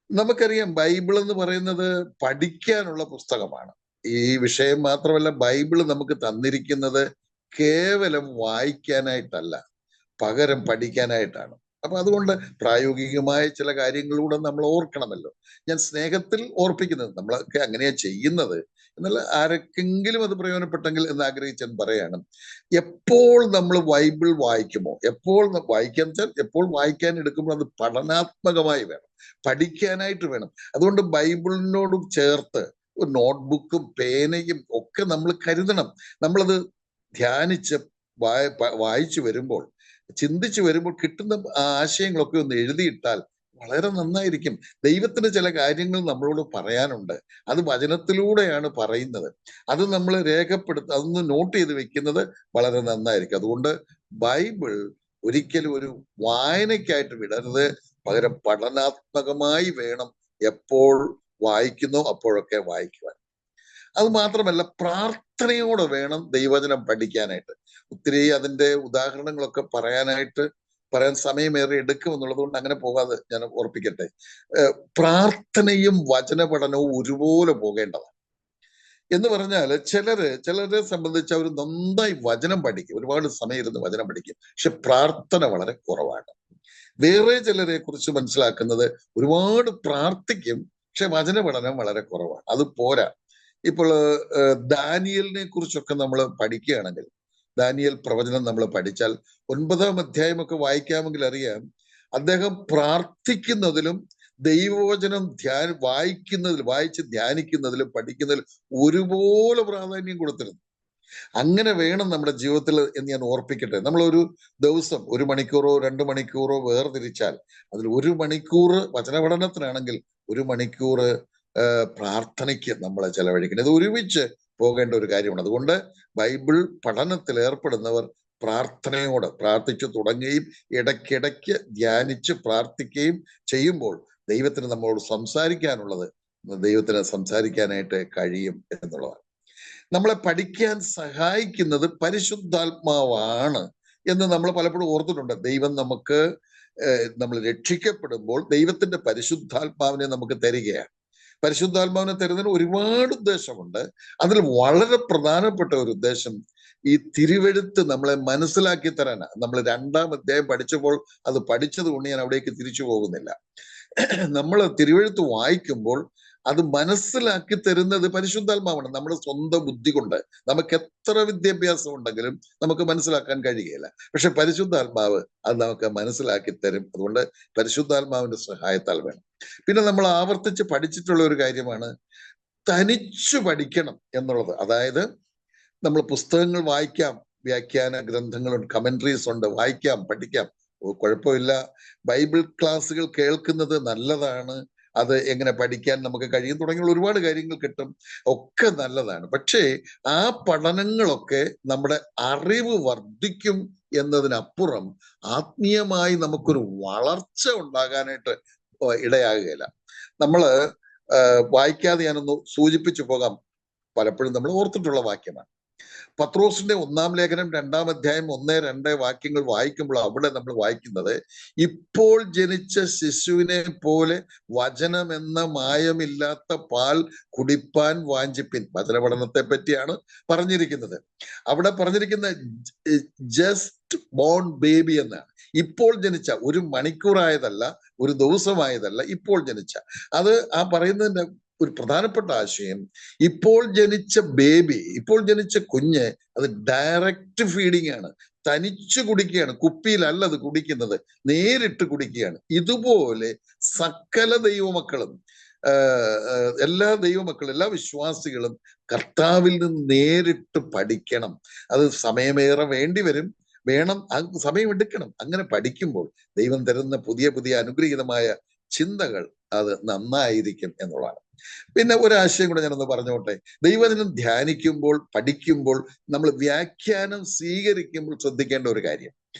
നമുക്കറിയാം, ബൈബിൾ എന്ന് പറയുന്നത് പഠിക്കാനുള്ള പുസ്തകമാണ്. ഈ വിഷയം മാത്രമല്ല, ബൈബിൾ നമുക്ക് തന്നിരിക്കുന്നത് കേവലം വായിക്കാനായിട്ടല്ല, പകരം പഠിക്കാനായിട്ടാണ്. അപ്പൊ അതുകൊണ്ട് പ്രായോഗികമായ ചില കാര്യങ്ങളിലൂടെ നമ്മൾ ഓർക്കണമല്ലോ. ഞാൻ സ്നേഹത്തിൽ ഓർപ്പിക്കുന്നത്, നമ്മളൊക്കെ അങ്ങനെയാ ചെയ്യുന്നത്, എന്നാൽ ആർക്കെങ്കിലും അത് പ്രയോജനപ്പെട്ടെങ്കിൽ എന്ന് ആഗ്രഹിച്ചാൽ പറയാണ്, എപ്പോൾ നമ്മൾ ബൈബിൾ വായിക്കുമോ, എപ്പോൾ വായിക്കാൻ വെച്ചാൽ എപ്പോൾ വായിക്കാൻ എടുക്കുമ്പോൾ അത് പഠനാത്മകമായി വേണം, പഠിക്കാനായിട്ട് വേണം. അതുകൊണ്ട് ബൈബിളിനോട് ചേർത്ത് ഒരു നോട്ട്ബുക്കും പേനയും ഒക്കെ നമ്മൾ കരുതണം. നമ്മളത് ധ്യാനിച്ച് വായിച്ചു വരുമ്പോൾ, ചിന്തിച്ചു വരുമ്പോൾ കിട്ടുന്ന ആശയങ്ങളൊക്കെ ഒന്ന് എഴുതിയിട്ടാൽ വളരെ നന്നായിരിക്കും. ദൈവത്തിന് ചില കാര്യങ്ങൾ നമ്മളോട് പറയാനുണ്ട്, അത് വചനത്തിലൂടെയാണ് പറയുന്നത്. അത് നമ്മൾ അതൊന്ന് നോട്ട് ചെയ്ത് വെക്കുന്നത് വളരെ നന്നായിരിക്കും. അതുകൊണ്ട് ബൈബിൾ ഒരിക്കലും ഒരു വായനയ്ക്കായിട്ട് വിടരുത്, പകരം പഠനാത്മകമായി വേണം എപ്പോൾ വായിക്കുന്നോ അപ്പോഴൊക്കെ വായിക്കുവാൻ. അത് മാത്രമല്ല, പ്രാർത്ഥനയോടെ വേണം ദൈവവചനം പഠിക്കാനായിട്ട്. ഒത്തിരി അതിന്റെ ഉദാഹരണങ്ങളൊക്കെ പറയാൻ സമയമേറെ എടുക്കും എന്നുള്ളത് കൊണ്ട് അങ്ങനെ പോകാതെ ഞാൻ ഓർപ്പിക്കട്ടെ. പ്രാർത്ഥനയും വചന പഠനവും ഒരുപോലെ പോകേണ്ടതാണ്. എന്ന് പറഞ്ഞാൽ ചിലരെ സംബന്ധിച്ച് അവർ നന്നായി വചനം പഠിക്കും, ഒരുപാട് സമയം ഇരുന്ന് വചനം പഠിക്കും, പക്ഷെ പ്രാർത്ഥന വളരെ കുറവാണ്. വേറെ ചിലരെ കുറിച്ച് മനസ്സിലാക്കുന്നത് ഒരുപാട് പ്രാർത്ഥിക്കും, പക്ഷെ വചന പഠനം വളരെ കുറവാണ്. അത് പോരാ. ഇപ്പോൾ ദാനിയലിനെ കുറിച്ചൊക്കെ നമ്മൾ പഠിക്കുകയാണെങ്കിൽ, ദാനിയൽ പ്രവചനം നമ്മൾ പഠിച്ചാൽ 9-ാം അധ്യായമൊക്കെ വായിക്കാമെങ്കിൽ അറിയാം, അദ്ദേഹം പ്രാർത്ഥിക്കുന്നതിലും ദൈവവചനം വായിച്ച് ധ്യാനിക്കുന്നതിലും പഠിക്കുന്നതിലും ഒരുപോലെ പ്രാധാന്യം കൊടുത്തിരുന്നു. അങ്ങനെ വേണം നമ്മുടെ ജീവിതത്തിൽ എന്ന് ഞാൻ ഓർപ്പിക്കട്ടെ. നമ്മളൊരു ദിവസം 1 മണിക്കൂറോ 2 മണിക്കൂറോ വേർതിരിച്ചാൽ അതിൽ 1 മണിക്കൂർ വചനപഠനത്തിനാണെങ്കിൽ 1 മണിക്കൂർ പ്രാർത്ഥനയ്ക്ക് നമ്മൾ ചെലവഴിക്കണം. ഇത് ഒരുമിച്ച് പോകേണ്ട ഒരു കാര്യമാണ്. അതുകൊണ്ട് ബൈബിൾ പഠനത്തിൽ ഏർപ്പെടുന്നവർ പ്രാർത്ഥനയോടെ പ്രാർത്ഥിച്ചു തുടങ്ങുകയും ഇടയ്ക്കിടയ്ക്ക് ധ്യാനിച്ച് പ്രാർത്ഥിക്കുകയും ചെയ്യുമ്പോൾ ദൈവത്തിന് നമ്മളോട് ദൈവത്തിന് സംസാരിക്കാനായിട്ട് കഴിയും എന്നുള്ളതാണ്. നമ്മളെ പഠിക്കാൻ സഹായിക്കുന്നത് പരിശുദ്ധാത്മാവാണ് എന്ന് നമ്മൾ പലപ്പോഴും ഓർത്തിട്ടുണ്ട്. ദൈവം നമ്മൾ രക്ഷിക്കപ്പെടുമ്പോൾ ദൈവത്തിന്റെ പരിശുദ്ധാത്മാവിനെ നമുക്ക് തരികയാണ്. പരിശുദ്ധാത്മാവിനെ തരുന്നതിന് ഒരുപാട് ഉദ്ദേശമുണ്ട്. അതിൽ വളരെ പ്രധാനപ്പെട്ട ഒരു ഉദ്ദേശം ഈ തിരുവെഴുത്ത് നമ്മളെ മനസ്സിലാക്കി തരാനാണ്. നമ്മൾ 2-ാം അധ്യായം പഠിച്ചപ്പോൾ അത് പഠിച്ചത് കൊണ്ട് ഞാൻ അവിടേക്ക് തിരിച്ചു പോകുന്നില്ല. നമ്മൾ തിരുവെഴുത്ത് വായിക്കുമ്പോൾ അത് മനസ്സിലാക്കി തരുന്നത് പരിശുദ്ധാത്മാവാണ്. നമ്മുടെ സ്വന്തം ബുദ്ധി കൊണ്ട് നമുക്ക് എത്ര വിദ്യാഭ്യാസം ഉണ്ടെങ്കിലും നമുക്ക് മനസ്സിലാക്കാൻ കഴിയുകയില്ല. പക്ഷെ പരിശുദ്ധാത്മാവ് അത് നമുക്ക് മനസ്സിലാക്കി തരും. അതുകൊണ്ട് പരിശുദ്ധാത്മാവിന്റെ സഹായത്താൽ വേണം. പിന്നെ നമ്മൾ ആവർത്തിച്ച് പഠിച്ചിട്ടുള്ള ഒരു കാര്യമാണ് തനിച്ചു പഠിക്കണം എന്നുള്ളത്. അതായത് നമ്മൾ പുസ്തകങ്ങൾ വായിക്കാം, വ്യാഖ്യാന ഗ്രന്ഥങ്ങളുണ്ട്, കമന്ററീസ് ഉണ്ട്, വായിക്കാം, പഠിക്കാം, കുഴപ്പമില്ല. ബൈബിൾ ക്ലാസ്സുകൾ കേൾക്കുന്നത് നല്ലതാണ്. അത് എങ്ങനെ പഠിക്കാൻ നമുക്ക് കഴിയും തുടങ്ങിയുള്ള ഒരുപാട് കാര്യങ്ങൾ കിട്ടും, ഒക്കെ നല്ലതാണ്. പക്ഷേ ആ പഠനങ്ങളൊക്കെ നമ്മുടെ അറിവ് വർദ്ധിക്കും എന്നതിനപ്പുറം ആത്മീയമായി നമുക്കൊരു വളർച്ച ഉണ്ടാകാനായിട്ട് ഇടയാകുകയില്ല. നമ്മള് വായിക്കാതെ ഞാനൊന്ന് സൂചിപ്പിച്ചു പോകാം. പലപ്പോഴും നമ്മൾ ഓർത്തിട്ടുള്ള വാക്യമാണ്. പത്രോസിന്റെ 1-ാം ലേഖനം 2-ാം അധ്യായം 1-2 വാക്യങ്ങൾ വായിക്കുമ്പോൾ അവിടെ നമ്മൾ വായിക്കുന്നത്, ഇപ്പോൾ ജനിച്ച ശിശുവിനെ പോലെ വചനമെന്ന മായമില്ലാത്ത പാൽ കുടിപ്പാൻ വാഞ്ചിപ്പിൻ. വചനപഠനത്തെ പറ്റിയാണ് പറഞ്ഞിരിക്കുന്നത്. അവിടെ പറഞ്ഞിരിക്കുന്ന ജസ്റ്റ് ബോൺ ബേബി എന്നാണ്. ഇപ്പോൾ ജനിച്ച, 1 മണിക്കൂറായതല്ല, 1 ദിവസമായതല്ല, ഇപ്പോൾ ജനിച്ച. അത് ആ പറയുന്നതിന്റെ ഒരു പ്രധാനപ്പെട്ട ആശയം, ഇപ്പോൾ ജനിച്ച കുഞ്ഞ് അത് ഡയറക്റ്റ് ഫീഡിങ് ആണ്, തനിച്ചു കുടിക്കുകയാണ്, കുപ്പിയിലല്ല അത് കുടിക്കുന്നത്, നേരിട്ട് കുടിക്കുകയാണ്. ഇതുപോലെ സകല ദൈവമക്കളും, എല്ലാ വിശ്വാസികളും കർത്താവിൽ നിന്ന് നേരിട്ട് പഠിക്കണം. അത് സമയമേറെ വേണം, സമയം എടുക്കണം. അങ്ങനെ പഠിക്കുമ്പോൾ ദൈവം തരുന്ന പുതിയ അനുഗ്രഹീതമായ ചിന്തകൾ അത് നന്നായിരിക്കും എന്നുള്ളതാണ്. പിന്നെ ഒരാശയം കൂടെ ഞാനൊന്ന് പറഞ്ഞോട്ടെ. ദൈവവചനം ധ്യാനിക്കുമ്പോൾ, പഠിക്കുമ്പോൾ, നമ്മൾ വ്യാഖ്യാനം സ്വീകരിക്കുമ്പോൾ ശ്രദ്ധിക്കേണ്ട ഒരു കാര്യം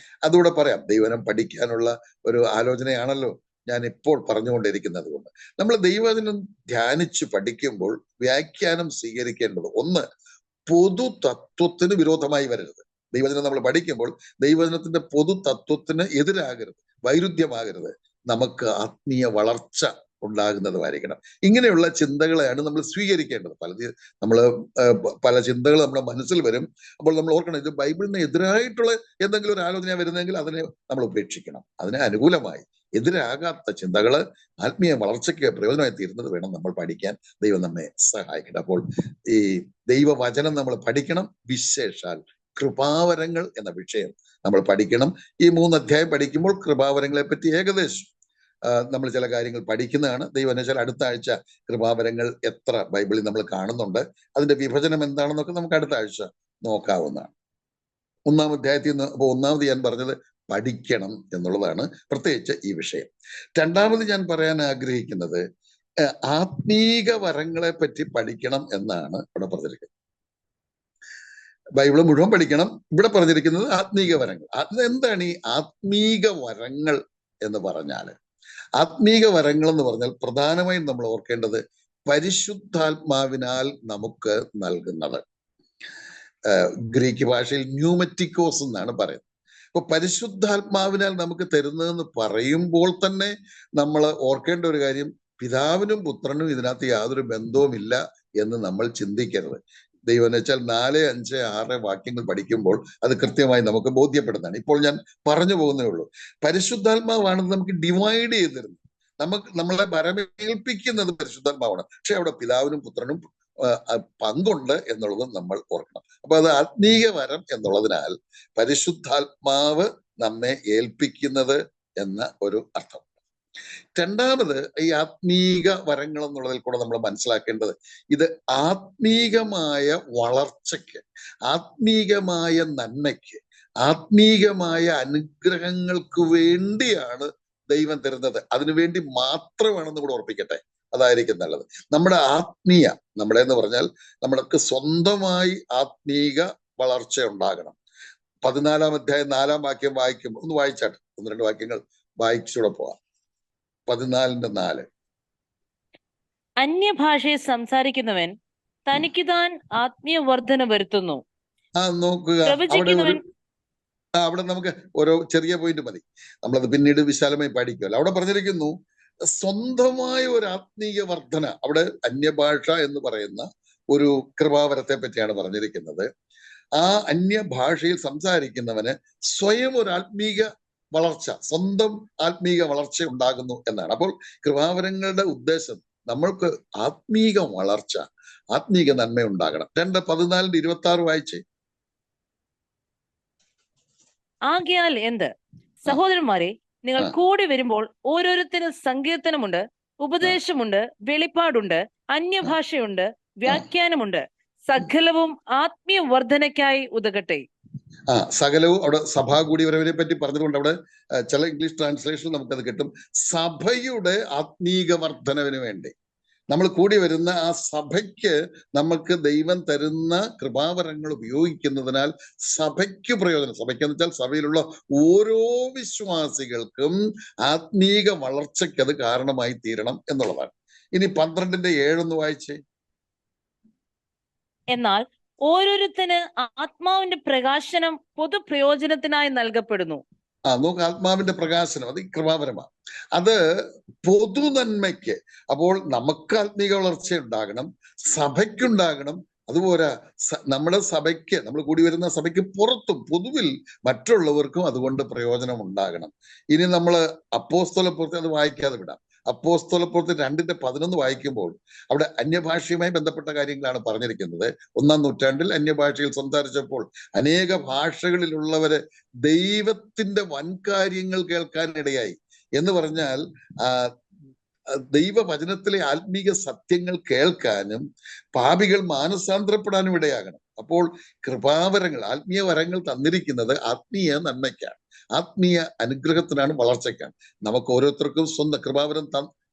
അതുകൂടെ പറയാം. ദൈവവചനം പഠിക്കാനുള്ള ഒരു ആലോചനയാണല്ലോ ഞാൻ ഇപ്പോൾ പറഞ്ഞുകൊണ്ടിരിക്കുന്നത്. കൊണ്ട് നമ്മൾ ദൈവവചനം ധ്യാനിച്ച് പഠിക്കുമ്പോൾ വ്യാഖ്യാനം സ്വീകരിക്കേണ്ടത്, ഒന്ന്, പൊതു തത്വത്തിന് വിരോധമായി വരരുത്. ദൈവവചനം നമ്മൾ പഠിക്കുമ്പോൾ ദൈവവചനത്തിന്റെ പൊതു തത്വത്തിന് എതിരാകരുത്, വൈരുദ്ധ്യമാകരുത്. നമുക്ക് ആത്മീയ വളർച്ച ഉണ്ടാകുന്നതുമായിരിക്കണം. ഇങ്ങനെയുള്ള ചിന്തകളെയാണ് നമ്മൾ സ്വീകരിക്കേണ്ടത്. പല ചിന്തകൾ നമ്മുടെ മനസ്സിൽ വരും. അപ്പോൾ നമ്മൾ ഓർക്കണം, ഇത് ബൈബിളിന് എതിരായിട്ടുള്ള എന്തെങ്കിലും ഒരു ആലോചന വരുന്നെങ്കിൽ അതിനെ നമ്മൾ ഉപേക്ഷിക്കണം. അതിനെ അനുകൂലമായി എതിരാകാത്ത ചിന്തകള് ആത്മീയ വളർച്ചയ്ക്ക് പ്രയോജനമായി തീരുന്നത് വേണം നമ്മൾ പഠിക്കാൻ. ദൈവം നമ്മെ സഹായിക്കട്ടെ. അപ്പോൾ ഈ ദൈവവചനം നമ്മൾ പഠിക്കണം. വിശേഷാൽ കൃപാവരങ്ങൾ എന്ന വിഷയം നമ്മൾ പഠിക്കണം. ഈ 3 അധ്യായം പഠിക്കുമ്പോൾ കൃപാവരങ്ങളെ പറ്റി ഏകദേശം നമ്മൾ ചില കാര്യങ്ങൾ പഠിക്കുന്നതാണ്. ദൈവം വെച്ചാൽ അടുത്ത ആഴ്ച കൃപാവരങ്ങൾ എത്ര ബൈബിളിൽ നമ്മൾ കാണുന്നുണ്ട്, അതിന്റെ വിഭജനം എന്താണെന്നൊക്കെ നമുക്ക് അടുത്ത ആഴ്ച നോക്കാവുന്നതാണ്. 1-ാം അധ്യായത്തിൽ നിന്ന് അപ്പോൾ ഒന്നാമത് ഞാൻ പറഞ്ഞത് പഠിക്കണം എന്നുള്ളതാണ്, പ്രത്യേകിച്ച് ഈ വിഷയം. രണ്ടാമത് ഞാൻ പറയാൻ ആഗ്രഹിക്കുന്നത് ആത്മീക വരങ്ങളെ പറ്റി പഠിക്കണം എന്നാണ് ഇവിടെ പറഞ്ഞിരിക്കുന്നത്. ബൈബിള് മുഴുവൻ പഠിക്കണം. ഇവിടെ പറഞ്ഞിരിക്കുന്നത് ആത്മീക വരങ്ങൾ. എന്താണ് ഈ ആത്മീക വരങ്ങൾ എന്ന് പറഞ്ഞാല്? ആത്മീക വരങ്ങൾ എന്ന് പറഞ്ഞാൽ പ്രധാനമായും നമ്മൾ ഓർക്കേണ്ടത് പരിശുദ്ധാത്മാവിനാൽ നമുക്ക് നൽകുന്നത്. ഗ്രീക്ക് ഭാഷയിൽ ന്യൂമറ്റിക്കോസ് എന്നാണ് പറയുന്നത്. അപ്പൊ പരിശുദ്ധാത്മാവിനാൽ നമുക്ക് തരുന്നതെന്ന് പറയുമ്പോൾ തന്നെ നമ്മൾ ഓർക്കേണ്ട ഒരു കാര്യം, പിതാവിനും പുത്രനും ഇതിനകത്ത് യാതൊരു ബന്ധവുമില്ല എന്ന് നമ്മൾ ചിന്തിക്കരുത്. ദൈവം എന്ന് വെച്ചാൽ 4, 5, 6 വാക്യങ്ങൾ പഠിക്കുമ്പോൾ അത് കൃത്യമായി നമുക്ക് ബോധ്യപ്പെടുന്നതാണ്. ഇപ്പോൾ ഞാൻ പറഞ്ഞു പോകുന്നേ ഉള്ളൂ. പരിശുദ്ധാത്മാവാണ് നമുക്ക് ഡിവൈഡ് ചെയ്ത് തരുന്നത്. നമ്മളെ ഭരമേൽപ്പിക്കുന്നത് പരിശുദ്ധാത്മാവാണ്. പക്ഷെ അവിടെ പിതാവിനും പുത്രനും പങ്കുണ്ട് എന്നുള്ളത് നമ്മൾ ഓർക്കണം. അപ്പൊ അത് ആത്മീയ വരം എന്നുള്ളതിനാൽ പരിശുദ്ധാത്മാവ് നമ്മെ ഏൽപ്പിക്കുന്നത് എന്ന ഒരു അർത്ഥം. രണ്ടാമത്, ഈ ആത്മീക വരങ്ങൾ എന്നുള്ളതിൽ കൂടെ നമ്മൾ മനസ്സിലാക്കേണ്ടത് ഇത് ആത്മീകമായ വളർച്ചയ്ക്ക്, ആത്മീകമായ നന്മയ്ക്ക്, ആത്മീകമായ അനുഗ്രഹങ്ങൾക്ക് വേണ്ടിയാണ് ദൈവം തരുന്നത്. അതിനുവേണ്ടി മാത്രമാണെന്ന് കൂടെ ഓർപ്പിക്കട്ടെ. അതായിരിക്കും നല്ലത്. നമ്മുടെ നമ്മുടെ എന്ന് പറഞ്ഞാൽ നമ്മൾക്ക് സ്വന്തമായി ആത്മീക വളർച്ച ഉണ്ടാകണം. 14-ാം അധ്യായം 4-ാം വാക്യം വായിക്കുമ്പോൾ ഒന്ന് വായിച്ചാട്ടെ, 1-2 വാക്യങ്ങൾ വായിച്ചൂടെ പോവാം. 14:4. അന്യഭാഷയെ സംസാരിക്കുന്നവൻ തനിക്ക് താൻ ആത്മീയ വർധന വരുത്തുന്നു. നോക്കുക, അവിടെ നമുക്ക് ഓരോ ചെറിയ പോയിന്റ് മതി, നമ്മളത് പിന്നീട് വിശാലമായി പഠിക്കുമല്ലോ. അവിടെ പറഞ്ഞിരിക്കുന്നു സ്വന്തമായ ഒരു ആത്മീയ വർധന. അവിടെ അന്യഭാഷ എന്ന് പറയുന്ന ഒരു കൃപാവരത്തെ പറ്റിയാണ് പറഞ്ഞിരിക്കുന്നത്. ആ അന്യഭാഷയിൽ സംസാരിക്കുന്നവന് സ്വയം ഒരു ആത്മീക വളർച്ച, സ്വന്തം ആത്മീക വളർച്ച ഉണ്ടാകുന്നു എന്നാണ്. അപ്പോൾ കൃപാവരങ്ങളുടെ ഉദ്ദേശം നമ്മൾക്ക് ആത്മീക വളർച്ച, ആത്മീക നന്മ ഉണ്ടാകണം. 2:14-26 വായിച്ചേ. ആകയാൽ എന്ത് സഹോദരന്മാരെ, നിങ്ങൾ കൂടി വരുമ്പോൾ ഓരോരുത്തരും സങ്കീർത്തനമുണ്ട്, ഉപദേശമുണ്ട്, വെളിപ്പാടുണ്ട്, അന്യഭാഷയുണ്ട്, വ്യാഖ്യാനമുണ്ട്. സകലവും ആത്മീയ വർധനയ്ക്കായി ഉതകട്ടെ. സകലവും അവിടെ സഭാ കൂടി വരവിനെ പറ്റി പറഞ്ഞതുകൊണ്ട് അവിടെ ചില ഇംഗ്ലീഷ് ട്രാൻസ്ലേഷൻ നമുക്കത് കിട്ടും. സഭയുടെ ആത്മീക വർധനവിന് വേണ്ടി നമ്മൾ കൂടി വരുന്ന ആ സഭയ്ക്ക് നമുക്ക് ദൈവം തരുന്ന കൃപാവരങ്ങൾ ഉപയോഗിക്കുന്നതിനാൽ സഭയ്ക്ക് പ്രയോജനം. സഭയ്ക്കെന്ന് വെച്ചാൽ സഭയിലുള്ള ഓരോ വിശ്വാസികൾക്കും ആത്മീക വളർച്ചയ്ക്ക് അത് കാരണമായി തീരണം എന്നുള്ളതാണ്. ഇനി 12:7 വായിച്ചേ. എന്നാൽ ഓരോരുത്തന് ആത്മാവിന്റെ പ്രകാശനം പൊതുപ്രയോജനത്തിനായി നൽകപ്പെടുന്നു. നോക്ക്, ആത്മാവിന്റെ പ്രകാശനം അത് ഈ കൃപാവരമാണ്. അത് പൊതു നന്മയ്ക്ക്. അപ്പോൾ നമുക്ക് ആത്മീക വളർച്ച ഉണ്ടാകണം, സഭയ്ക്കുണ്ടാകണം. അതുപോലെ നമ്മുടെ സഭയ്ക്ക്, നമ്മൾ കൂടി വരുന്ന സഭയ്ക്ക് പുറത്തും പൊതുവിൽ മറ്റുള്ളവർക്കും അതുകൊണ്ട് പ്രയോജനം ഉണ്ടാകണം. ഇനി നമ്മൾ അപ്പോസ്തലപ്രവൃത്തി അത് വായിക്കാതെ വിടാം. അപ്പോസ്തലപ്രവൃത്തി 2:11 വായിക്കുമ്പോൾ അവിടെ അന്യഭാഷയുമായി ബന്ധപ്പെട്ട കാര്യങ്ങളാണ് പറഞ്ഞിരിക്കുന്നത്. 1-ാം നൂറ്റാണ്ടിൽ അന്യഭാഷയിൽ സംസാരിച്ചപ്പോൾ അനേക ഭാഷകളിലുള്ളവര് ദൈവത്തിന്റെ വൻകാര്യങ്ങൾ കേൾക്കാനിടയായി. എന്ന് പറഞ്ഞാൽ ദൈവവചനത്തിലെ ആത്മീക സത്യങ്ങൾ കേൾക്കാനും പാപികൾ മാനസാന്തരപ്പെടാനും ഇടയാകണം. അപ്പോൾ കൃപാവരങ്ങൾ, ആത്മീയ വരങ്ങൾ തന്നിരിക്കുന്നത് ആത്മീയ നന്മയ്ക്കാണ്, ആത്മീയ അനുഗ്രഹത്തിനാണ്, വളർച്ചയ്ക്കാണ്. നമുക്ക് ഓരോരുത്തർക്കും സ്വന്തം കൃപാവരം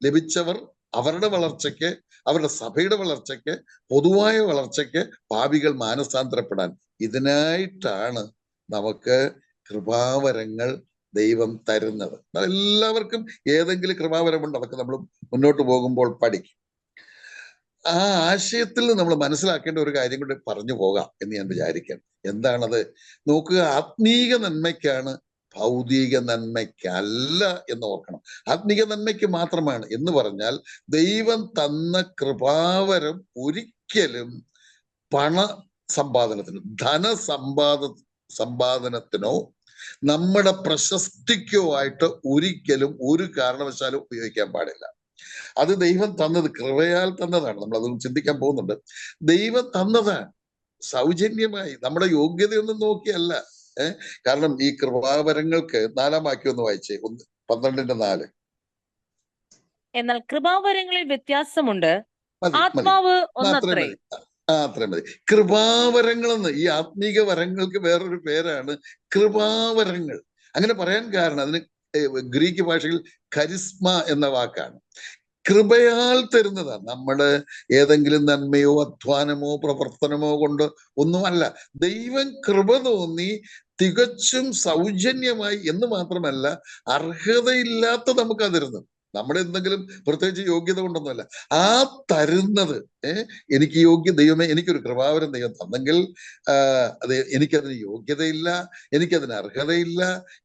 ലഭിച്ചവർ അവരുടെ വളർച്ചയ്ക്ക്, അവരുടെ സഭയുടെ വളർച്ചയ്ക്ക്, പൊതുവായ വളർച്ചയ്ക്ക്, പാപികൾ മാനസാന്തരപ്പെടാൻ, ഇതിനായിട്ടാണ് നമുക്ക് കൃപാവരങ്ങൾ ദൈവം തരുന്നത്. എല്ലാവർക്കും ഏതെങ്കിലും കൃപാവരമുണ്ട്, അതൊക്കെ നമ്മൾ മുന്നോട്ട് പോകുമ്പോൾ പഠിക്കും. ആ ആശയത്തിൽ നമ്മൾ മനസ്സിലാക്കേണ്ട ഒരു കാര്യം കൂടി പറഞ്ഞു പോകാം എന്ന് ഞാൻ വിചാരിക്കാം. എന്താണത്? നോക്കുക, ആത്മീക നന്മയ്ക്കാണ്, ഭൗതിക നന്മയ്ക്കല്ല എന്ന് ഓർക്കണം. ആത്മീക നന്മയ്ക്ക് മാത്രമാണ് എന്ന് പറഞ്ഞാൽ ദൈവം തന്ന കൃപാവരം ഒരിക്കലും പണ സമ്പാദനത്തിനോ സമ്പാദനത്തിനോ നമ്മുടെ പ്രശസ്തിക്കോ ആയിട്ട് ഒരിക്കലും ഒരു കാരണവശാലും ഉപയോഗിക്കാൻ പാടില്ല. അത് ദൈവം തന്നത്, കൃപയാൽ തന്നതാണ്. നമ്മൾ അതൊന്നും ചിന്തിക്കാൻ പോകുന്നുണ്ട്. ദൈവം തന്നതാണ് സൗജന്യമായി, നമ്മുടെ യോഗ്യതയൊന്നും നോക്കിയല്ല. കാരണം ഈ കൃപാവരങ്ങൾക്ക് 4-ാം വാക്യം ഒന്ന് വായിച്ചേ, 12:4. എന്നാൽ കൃപാവരങ്ങളിൽ വ്യത്യാസമുണ്ട്, ആത്മാവ് ഒന്നത്രേ. അത്രയും മതി. കൃപാവരങ്ങളെന്ന്, ഈ ആത്മീക വരങ്ങൾക്ക് വേറൊരു പേരാണ് കൃപാവരങ്ങൾ. അങ്ങനെ പറയാൻ കാരണം അതിന് ഗ്രീക്ക് ഭാഷയിൽ കരിസ്മ എന്ന വാക്കാണ്. കൃപയാൽ തരുന്നതാണ്. നമ്മുടെ ഏതെങ്കിലും നന്മയോ അധ്വാനമോ പ്രവർത്തനമോ കൊണ്ട് ഒന്നുമല്ല. ദൈവം കൃപ തോന്നി തികച്ചും സൗജന്യമായി എന്ന് മാത്രമല്ല, അർഹതയില്ലാത്ത നമുക്കാ തരുന്നത്. നമ്മുടെ എന്തെങ്കിലും പ്രത്യേകിച്ച് യോഗ്യത കൊണ്ടൊന്നുമല്ല. ആ തരുന്നത് എനിക്ക് ദൈവമേ എനിക്കൊരു കൃപാവരം ദൈവം തന്നെങ്കിൽ അത് എനിക്കതിന് യോഗ്യതയില്ല, എനിക്കതിന് അർഹതയില്ല,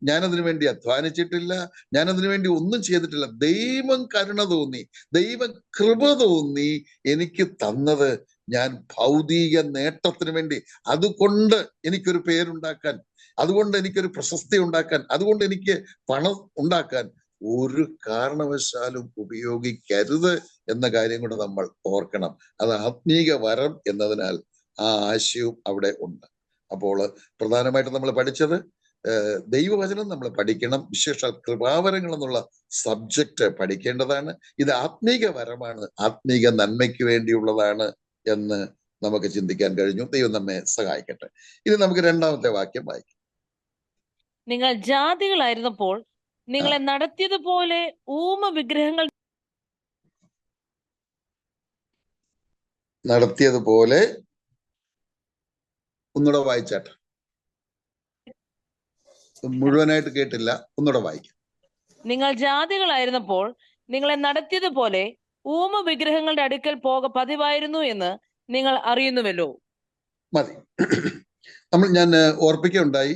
ഞാനതിനു വേണ്ടി അധ്വാനിച്ചിട്ടില്ല, ഞാനതിനു വേണ്ടി ഒന്നും ചെയ്തിട്ടില്ല. ദൈവം കരുണ തോന്നി, ദൈവം കൃപ തോന്നി എനിക്ക് തന്നത് ഞാൻ ഭൗതിക നേട്ടത്തിന് വേണ്ടി, അതുകൊണ്ട് എനിക്കൊരു പേരുണ്ടാക്കാൻ, അതുകൊണ്ട് എനിക്കൊരു പ്രശസ്തി ഉണ്ടാക്കാൻ, അതുകൊണ്ട് എനിക്ക് പണം ഉണ്ടാക്കാൻ ഒരു കാരണവശാലും ഉപയോഗിക്കരുത് എന്ന കാര്യം കൂടെ നമ്മൾ ഓർക്കണം. അത് ആത്മീക വരം എന്നതിനാൽ ആ ആശയവും അവിടെ ഉണ്ട്. അപ്പോൾ പ്രധാനമായിട്ടും നമ്മൾ പഠിച്ചത് ദൈവവചനം നമ്മൾ പഠിക്കണം. വിശേഷാൽ കൃപാവരങ്ങൾ എന്നുള്ള സബ്ജക്റ്റ് പഠിക്കേണ്ടതാണ്. ഇത് ആത്മീക വരമാണ്, ആത്മീക നന്മയ്ക്ക് വേണ്ടിയുള്ളതാണ് എന്ന് നമുക്ക് ചിന്തിക്കാൻ കഴിഞ്ഞു. ദൈവം നമ്മെ സഹായിക്കട്ടെ. ഇനി നമുക്ക് രണ്ടാമത്തെ വാക്യം വായിക്കാം. നിങ്ങൾ ജാതികളായിരുന്നപ്പോൾ നിങ്ങളെ നടത്തിയതുപോലെ വിഗ്രഹങ്ങൾ നടത്തിയതുപോലെ, ഒന്നുകൂടെ വായിച്ചാട്ടെ, മുഴുവനായിട്ട് കേട്ടില്ല, ഒന്നുകൂടെ വായിക്കാം. നിങ്ങൾ ജാതികളായിരുന്നപ്പോൾ നിങ്ങളെ നടത്തിയതുപോലെ വിഗ്രഹങ്ങളുടെ അടുക്കൽ പതിവായിരുന്നു എന്ന് നിങ്ങൾ അറിയുന്നുവല്ലോ. മതി. ഞാൻ ഓർപ്പിക്കുകയുണ്ടായി,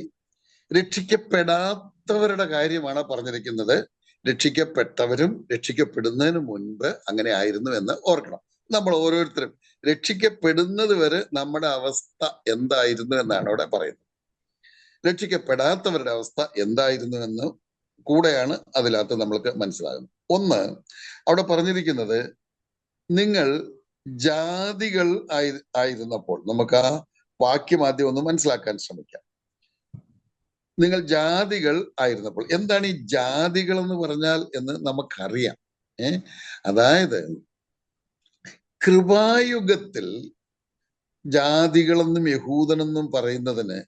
രക്ഷിക്കപ്പെടാത്തവരുടെ കാര്യമാണ് പറഞ്ഞിരിക്കുന്നത്. രക്ഷിക്കപ്പെട്ടവരും രക്ഷിക്കപ്പെടുന്നതിന് മുൻപ് അങ്ങനെ ആയിരുന്നു എന്ന് ഓർക്കണം. നമ്മൾ ഓരോരുത്തരും രക്ഷിക്കപ്പെടുന്നത് വരെ നമ്മുടെ അവസ്ഥ എന്തായിരുന്നു എന്നാണ് അവിടെ പറയുന്നത്. രക്ഷിക്കപ്പെടാത്തവരുടെ അവസ്ഥ എന്തായിരുന്നു എന്ന് കൂടെയാണ് അതിനകത്ത് നമ്മൾക്ക് മനസ്സിലാകുന്നത്. ഒന്ന്, അവിടെ പറഞ്ഞിരിക്കുന്നത് നിങ്ങൾ ജാതികൾ ആയിരുന്നപ്പോൾ. നമുക്ക് ആ വാക്യം ആദ്യം ഒന്ന് മനസ്സിലാക്കാൻ ശ്രമിക്കാം. നിങ്ങൾ ജാതികൾ ആയിരുന്നപ്പോൾ. എന്താണ് ഈ ജാതികൾ എന്ന് പറഞ്ഞാൽ എന്ന് നമുക്കറിയാം. അതായത് കൃപായുഗത്തിൽ ജാതികളെന്നും യഹൂദനെന്നും പറയുന്നതിന്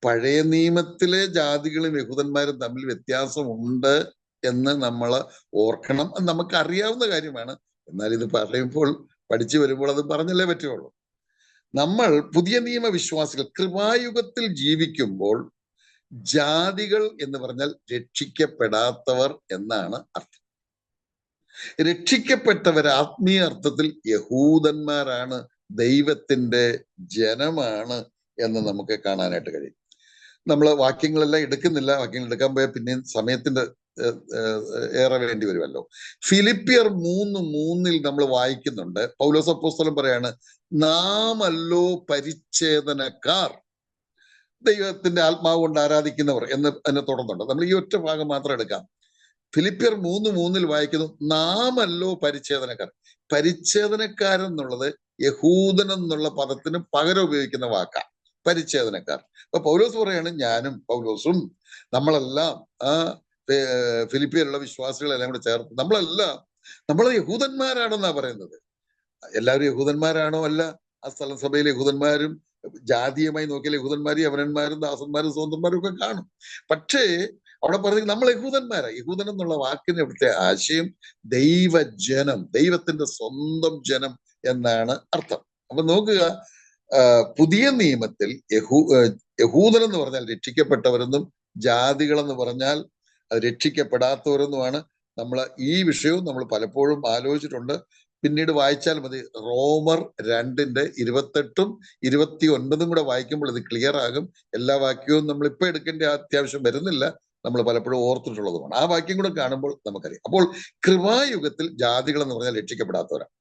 പഴയ നിയമത്തിലെ ജാതികളും യഹൂദന്മാരും തമ്മിൽ വ്യത്യാസമുണ്ട് എന്ന് നമ്മൾ ഓർക്കണം. അത് നമുക്ക് അറിയാവുന്ന കാര്യമാണ്. എന്നാൽ ഇത് പറയുമ്പോൾ, പഠിച്ചു വരുമ്പോൾ അത് പറഞ്ഞല്ലേ പറ്റുള്ളൂ. നമ്മൾ പുതിയ നിയമ വിശ്വാസികൾ കൃപായുഗത്തിൽ ജീവിക്കുമ്പോൾ ജാതികൾ എന്ന് പറഞ്ഞാൽ രക്ഷിക്കപ്പെടാത്തവർ എന്നാണ് അർത്ഥം. രക്ഷിക്കപ്പെട്ടവർ ആത്മീയ അർത്ഥത്തിൽ യഹൂദന്മാരാണ്, ദൈവത്തിന്റെ ജനമാണ് എന്ന് നമുക്ക് കാണാനായിട്ട് കഴിയും. നമ്മൾ വാക്യങ്ങളെല്ലാം എടുക്കുന്നില്ല, വാക്യങ്ങൾ എടുക്കാൻ പോയാൽ പിന്നെയും സമയത്തിന്റെ ഏറെ വേണ്ടി വരുമല്ലോ. ഫിലിപ്പിയർ 3:3 നമ്മൾ വായിക്കുന്നുണ്ട്. പൗലോസ് അപ്പോസ്തലൻ പറയാണ്, നാമല്ലോ പരിച്ഛേദനക്കാർ, ദൈവത്തിന്റെ ആത്മാവ് കൊണ്ട് ആരാധിക്കുന്നവർ എന്ന് അതിനെ തുടർന്നുണ്ട്. നമ്മൾ ഈ ഒറ്റ ഭാഗം മാത്രം എടുക്കാം. ഫിലിപ്പിയർ 3:3 വായിക്കുന്നു, നാമല്ലോ പരിച്ഛേദനക്കാർ. പരിച്ഛേദനക്കാരെന്നുള്ളത് യഹൂദൻ എന്നുള്ള പദത്തിന് പകരം ഉപയോഗിക്കുന്ന വാക്കാണ് പരിച്ഛേദനക്കാർ. അപ്പൊ പൗലോസ് പറയാണ്, ഞാനും പൗലോസും നമ്മളെല്ലാം ഫിലിപ്പിയറിലുള്ള വിശ്വാസികളെല്ലാം കൂടെ ചേർത്ത് നമ്മൾ യഹൂദന്മാരാണെന്നാ പറയുന്നത്. എല്ലാവരും യഹൂദന്മാരാണോ? അല്ല. ആ സ്ഥലം സഭയിലെ യഹൂദന്മാരും ജാതീയമായി നോക്കിയാൽ യഹൂദന്മാരും യവനന്മാരും ദാസന്മാരും സ്വതന്ത്രന്മാരും ഒക്കെ കാണും. പക്ഷേ അവിടെ പറഞ്ഞത് നമ്മൾ യഹൂദന്മാരാ. യഹൂദൻ എന്നുള്ള വാക്കിന് ഇവിടുത്തെ ആശയം ദൈവജനം, ദൈവത്തിന്റെ സ്വന്തം ജനം എന്നാണ് അർത്ഥം. അപ്പൊ നോക്കുക, പുതിയ നിയമത്തിൽ യഹൂദൻ എന്ന് പറഞ്ഞാൽ രക്ഷിക്കപ്പെട്ടവരെന്നും ജാതികളെന്ന് പറഞ്ഞാൽ രക്ഷിക്കപ്പെടാത്തവരെന്നുമാണ്. നമ്മൾ ഈ വിഷയവും നമ്മൾ പലപ്പോഴും ആലോചിച്ചിട്ടുണ്ട്. പിന്നീട് വായിച്ചാൽ മതി. റോമർ 2:28 29 കൂടെ വായിക്കുമ്പോൾ ഇത് ക്ലിയർ ആകും. എല്ലാ വാക്യവും നമ്മൾ ഇപ്പൊ എടുക്കേണ്ട അത്യാവശ്യം വരുന്നില്ല, നമ്മൾ പലപ്പോഴും ഓർത്തിട്ടുള്ളതുമാണ്. ആ വാക്യം കൂടെ കാണുമ്പോൾ നമുക്കറിയാം. അപ്പോൾ കൃപായുഗത്തിൽ ജാതികൾ എന്ന് പറഞ്ഞാൽ രക്ഷിക്കപ്പെടാത്തവരാണ്.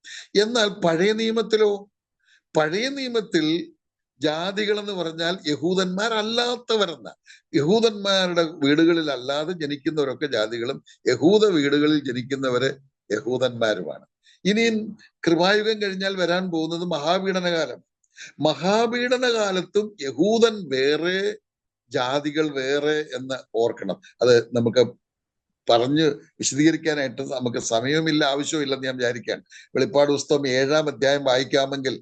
എന്നാൽ പഴയ നിയമത്തിലോ? പഴയ നിയമത്തിൽ ജാതികൾ എന്ന് പറഞ്ഞാൽ യഹൂദന്മാരല്ലാത്തവരെന്ന. യഹൂദന്മാരുടെ വീടുകളിൽ അല്ലാതെ ജനിക്കുന്നവരൊക്കെ ജാതികളും യഹൂദ വീടുകളിൽ ജനിക്കുന്നവര് യഹൂദന്മാരുമാണ്. ഇനിയും കൃപായുഗം കഴിഞ്ഞാൽ വരാൻ പോകുന്നത് മഹാപീഡനകാലം. മഹാപീഡനകാലത്തും യഹൂദൻ വേറെ ജാതികൾ വേറെ എന്ന് ഓർക്കണം. അത് നമുക്ക് പറഞ്ഞ് വിശദീകരിക്കാനായിട്ട് നമുക്ക് സമയമില്ല, ആവശ്യമില്ലെന്ന് ഞാൻ വിചാരിക്കാൻ. വെളിപ്പാട് പുസ്തകം 7-ാം അധ്യായം വായിക്കാമെങ്കിൽ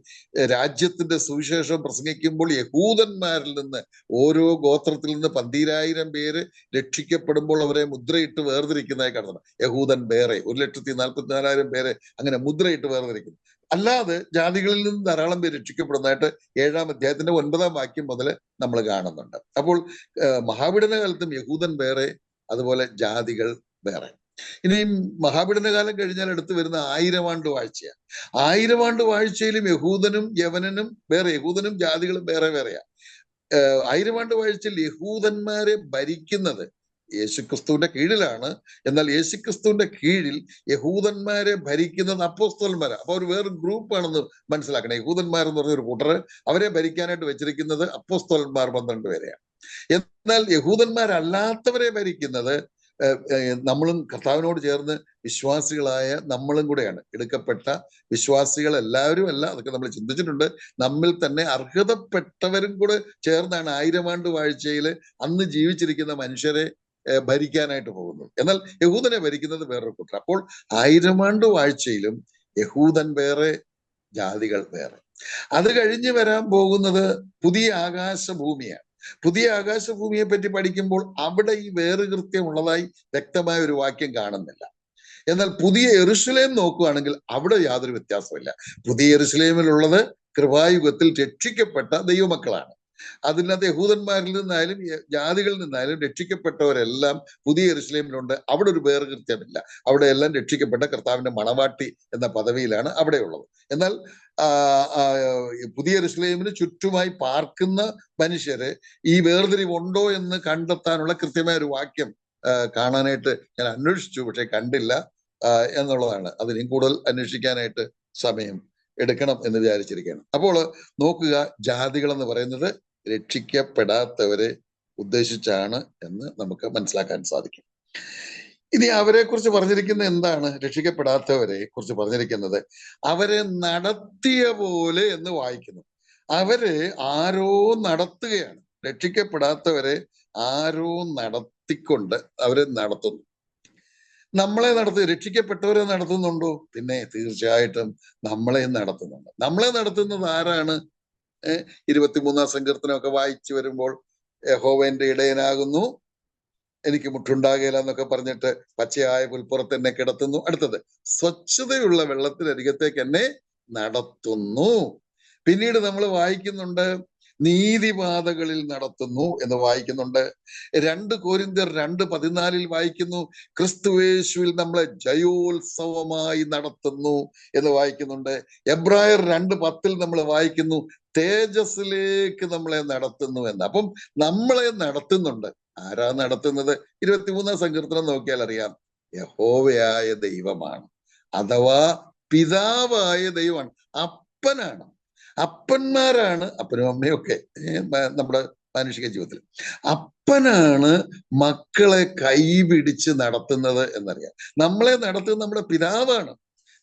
രാജ്യത്തിന്റെ സുവിശേഷം പ്രസംഗിക്കുമ്പോൾ യഹൂദന്മാരിൽ നിന്ന് ഓരോ ഗോത്രത്തിൽ നിന്ന് 12,000 പേര് രക്ഷിക്കപ്പെടുമ്പോൾ അവരെ മുദ്രയിട്ട് വേർതിരിക്കുന്നതായി കാണുന്നത്. യഹൂദൻ വേറെ 1,44,000 പേരെ അങ്ങനെ മുദ്രയിട്ട് വേർതിരിക്കുന്നു. അല്ലാതെ ജാതികളിൽ നിന്ന് ധാരാളം പേര് രക്ഷിക്കപ്പെടുന്നതായിട്ട് 7-ാം അധ്യായത്തിന്റെ 9-ാം വാക്യം മുതൽ നമ്മൾ കാണുന്നുണ്ട്. അപ്പോൾ മഹാപീഡന കാലത്തും യഹൂദൻ വേറെ, അതുപോലെ ജാതികൾ വേറെ. ഇനിയും മഹാപീഡന കാലം കഴിഞ്ഞാൽ അടുത്ത് വരുന്ന 1000 ആണ്ട് വാഴ്ചയാണ്. 1000 ആണ്ട് വാഴ്ചയിലും യഹൂദനും യവനനും വേറെ, യഹൂദനും ജാതികളും വേറെ വേറെയാ. 1000 ആണ്ട് വാഴ്ചയിൽ യഹൂദന്മാരെ ഭരിക്കുന്നത് യേശുക്രിസ്തുവിന്റെ കീഴിലാണ്. എന്നാൽ യേശുക്രിസ്തുവിന്റെ കീഴിൽ യഹൂദന്മാരെ ഭരിക്കുന്നത് അപ്പോസ്തലന്മാരാ. അപ്പൊ ഒരു വേറെ ഗ്രൂപ്പാണെന്ന് മനസ്സിലാക്കണം. യഹൂദന്മാരെന്ന് പറഞ്ഞ ഒരു കൂട്ടർ, അവരെ ഭരിക്കാനായിട്ട് വെച്ചിരിക്കുന്നത് അപ്പോസ്തലന്മാർ 12 പേരെയാണ്. എന്നാൽ യഹൂദന്മാരല്ലാത്തവരെ ഭരിക്കുന്നത് നമ്മളും കർത്താവിനോട് ചേർന്ന് വിശ്വാസികളായ നമ്മളും കൂടെയാണ്. എടുക്കപ്പെട്ട വിശ്വാസികൾ എല്ലാവരും അല്ല, അതൊക്കെ നമ്മൾ ചിന്തിച്ചിട്ടുണ്ട്. നമ്മിൽ തന്നെ അർഹതപ്പെട്ടവരും കൂടെ ചേർന്നാണ് 1000 ആണ്ട് വാഴ്ചയിൽ അന്ന് ജീവിച്ചിരിക്കുന്ന മനുഷ്യരെ ഭരിക്കാനായിട്ട് പോകുന്നത്. എന്നാൽ യഹൂദനെ ഭരിക്കുന്നത് വേറൊരു കൂട്ടർ. അപ്പോൾ 1000 ആണ്ട് വാഴ്ചയിലും യഹൂദൻ വേറെ, ജാതികൾ വേറെ. അത് കഴിഞ്ഞ് വരാൻ പോകുന്നത് പുതിയ ആകാശഭൂമിയാണ്. പുതിയ ആകാശഭൂമിയെ പറ്റി പഠിക്കുമ്പോൾ അവിടെ ഈ വേറുകൃത്യം ഉള്ളതായി വ്യക്തമായ ഒരു വാക്യം കാണുന്നില്ല. എന്നാൽ പുതിയ യെരൂശലേം നോക്കുകയാണെങ്കിൽ അവിടെ യാതൊരു വ്യത്യാസമില്ല. പുതിയ യെരൂശലേമിലുള്ളത് കൃപായുഗത്തിൽ രക്ഷിക്കപ്പെട്ട ദൈവമക്കളാണ്. അതിനകത്ത് യഹൂദന്മാരിൽ നിന്നായാലും ജാതികളിൽ നിന്നായാലും രക്ഷിക്കപ്പെട്ടവരെല്ലാം പുതിയ യെരൂശലേമിലുണ്ട്. അവിടെ ഒരു വേർകൃത്യമില്ല. അവിടെ എല്ലാം രക്ഷിക്കപ്പെട്ട കർത്താവിന്റെ മണവാട്ടി എന്ന പദവിയിലാണ് അവിടെയുള്ളത്. എന്നാൽ പുതിയ യെരൂശലേമിന് ചുറ്റുമായി പാർക്കുന്ന മനുഷ്യര് ഈ വേർതിരിവുണ്ടോ എന്ന് കണ്ടെത്താനുള്ള കൃത്യമായ ഒരു വാക്യം കാണാനായിട്ട് ഞാൻ അന്വേഷിച്ചു, പക്ഷെ കണ്ടില്ല എന്നുള്ളതാണ്. അതിനും കൂടുതൽ അന്വേഷിക്കാനായിട്ട് സമയം എടുക്കണം എന്ന് വിചാരിച്ചിരിക്കുകയാണ്. അപ്പോൾ നോക്കുക, ജാതികൾ എന്ന് പറയുന്നത് രക്ഷിക്കപ്പെടാത്തവരെ ഉദ്ദേശിച്ചാണ് എന്ന് നമുക്ക് മനസ്സിലാക്കാൻ സാധിക്കും. ഇനി അവരെ കുറിച്ച് പറഞ്ഞിരിക്കുന്നത് എന്താണ്? രക്ഷിക്കപ്പെടാത്തവരെ കുറിച്ച് പറഞ്ഞിരിക്കുന്നത് അവരെ നടത്തിയ പോലെ എന്ന് വായിക്കുന്നു. അവരെ ആരോ നടത്തുകയാണ്. രക്ഷിക്കപ്പെടാത്തവരെ ആരോ നടത്തിക്കൊണ്ട് അവരെ നടത്തുന്നു. നമ്മളെ രക്ഷിക്കപ്പെട്ടവരെ നടത്തുന്നുണ്ടോ? പിന്നെ തീർച്ചയായിട്ടും നമ്മളെ നടത്തുന്നുണ്ട്. നമ്മളെ നടത്തുന്നത് ആരാണ്? 23-ാം സങ്കീർത്തനമൊക്കെ വായിച്ചു വരുമ്പോൾ യഹോവന്റെ ഇടയനാകുന്നു, എനിക്ക് മുട്ടുണ്ടാകുകയില്ല എന്നൊക്കെ പറഞ്ഞിട്ട് പച്ചയായ പുൽപ്പുറത്ത് എന്നെ കിടത്തുന്നു. അടുത്തത് സ്വച്ഛതയുള്ള വെള്ളത്തിനരികത്തേക്ക് എന്നെ നടത്തുന്നു. പിന്നീട് നമ്മൾ വായിക്കുന്നുണ്ട് നീതിപാതകളിൽ നടത്തുന്നു എന്ന് വായിക്കുന്നുണ്ട്. 2 കൊരിന്ത്യർ 2:14 വായിക്കുന്നു ക്രിസ്തുയേശുവിൽ നമ്മളെ ജയോത്സവമായി നടത്തുന്നു എന്ന് വായിക്കുന്നുണ്ട്. എബ്രായർ 2:10 നമ്മൾ വായിക്കുന്നു തേജസ്സിലേക്ക് നമ്മളെ നടത്തുന്നു എന്ന്. അപ്പം നമ്മളെ നടത്തുന്നുണ്ട്. ആരാ നടത്തുന്നത്? 23-ാം സങ്കീർത്തനം നോക്കിയാൽ അറിയാം, യഹോവയായ ദൈവമാണ്, അഥവാ പിതാവായ ദൈവമാണ്, അപ്പനാണ്. അപ്പന്മാരാണ്, അപ്പനും അമ്മയും ഒക്കെ നമ്മുടെ മാനുഷിക ജീവിതത്തിൽ അപ്പനാണ് മക്കളെ കൈപിടിച്ച് നടത്തുന്നത് എന്നറിയാം. നമ്മളെ നടത്തുന്നത് നമ്മുടെ പിതാവാണ്.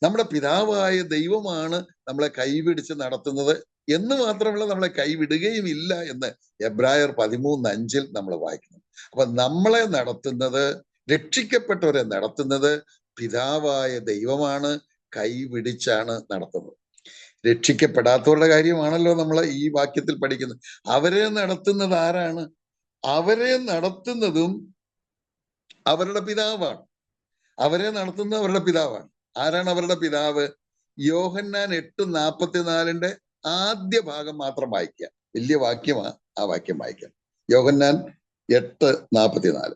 നമ്മുടെ പിതാവായ ദൈവമാണ് നമ്മളെ കൈപിടിച്ച് നടത്തുന്നത് എന്ന് മാത്രമല്ല, നമ്മളെ കൈവിടുകയും ഇല്ല എന്ന് എബ്രായർ 13:5 നമ്മൾ വായിക്കുന്നു. അപ്പൊ നമ്മളെ നടത്തുന്നത്, രക്ഷിക്കപ്പെട്ടവരെ നടത്തുന്നത് പിതാവായ ദൈവമാണ്, കൈപിടിച്ചാണ് നടത്തുന്നത്. രക്ഷിക്കപ്പെടാത്തവരുടെ കാര്യമാണല്ലോ നമ്മൾ ഈ വാക്യത്തിൽ പഠിക്കുന്നത്. അവരെ നടത്തുന്നത് ആരാണ്? അവരെ നടത്തുന്നതും അവരുടെ പിതാവാണ്. അവരെ നടത്തുന്നത് അവരുടെ പിതാവാണ്. ആരാണ് അവരുടെ പിതാവ്? യോഹന്നാൻ 8:44 ആദ്യ ഭാഗം മാത്രം വായിക്കുക. വലിയ വാക്യമാ, ആ വാക്യം വായിക്കാം. യോഹന്നാൻ 8:44.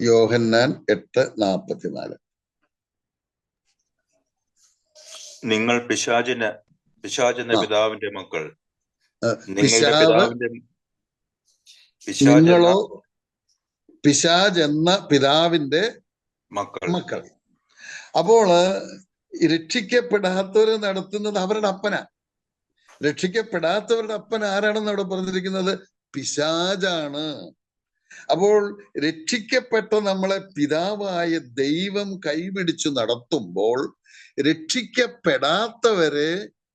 യോഹന്നാൻ 8:44. നിങ്ങൾ പിശാചെന്ന പിതാവിന്റെ മക്കൾ. നിങ്ങളോ പിശാച് എന്ന പിതാവിന്റെ മക്കൾ. അപ്പോൾ രക്ഷിക്കപ്പെടാത്തവരെ നടത്തുന്നത് അവരുടെ അപ്പനാ. രക്ഷിക്കപ്പെടാത്തവരുടെ അപ്പൻ ആരാണെന്ന് അവിടെ പറഞ്ഞിരിക്കുന്നത്? പിശാചാണ്. അപ്പോൾ രക്ഷിക്കപ്പെട്ട നമ്മളെ പിതാവായ ദൈവം കൈപിടിച്ചു നടത്തുമ്പോൾ രക്ഷിക്കപ്പെടാത്തവരെ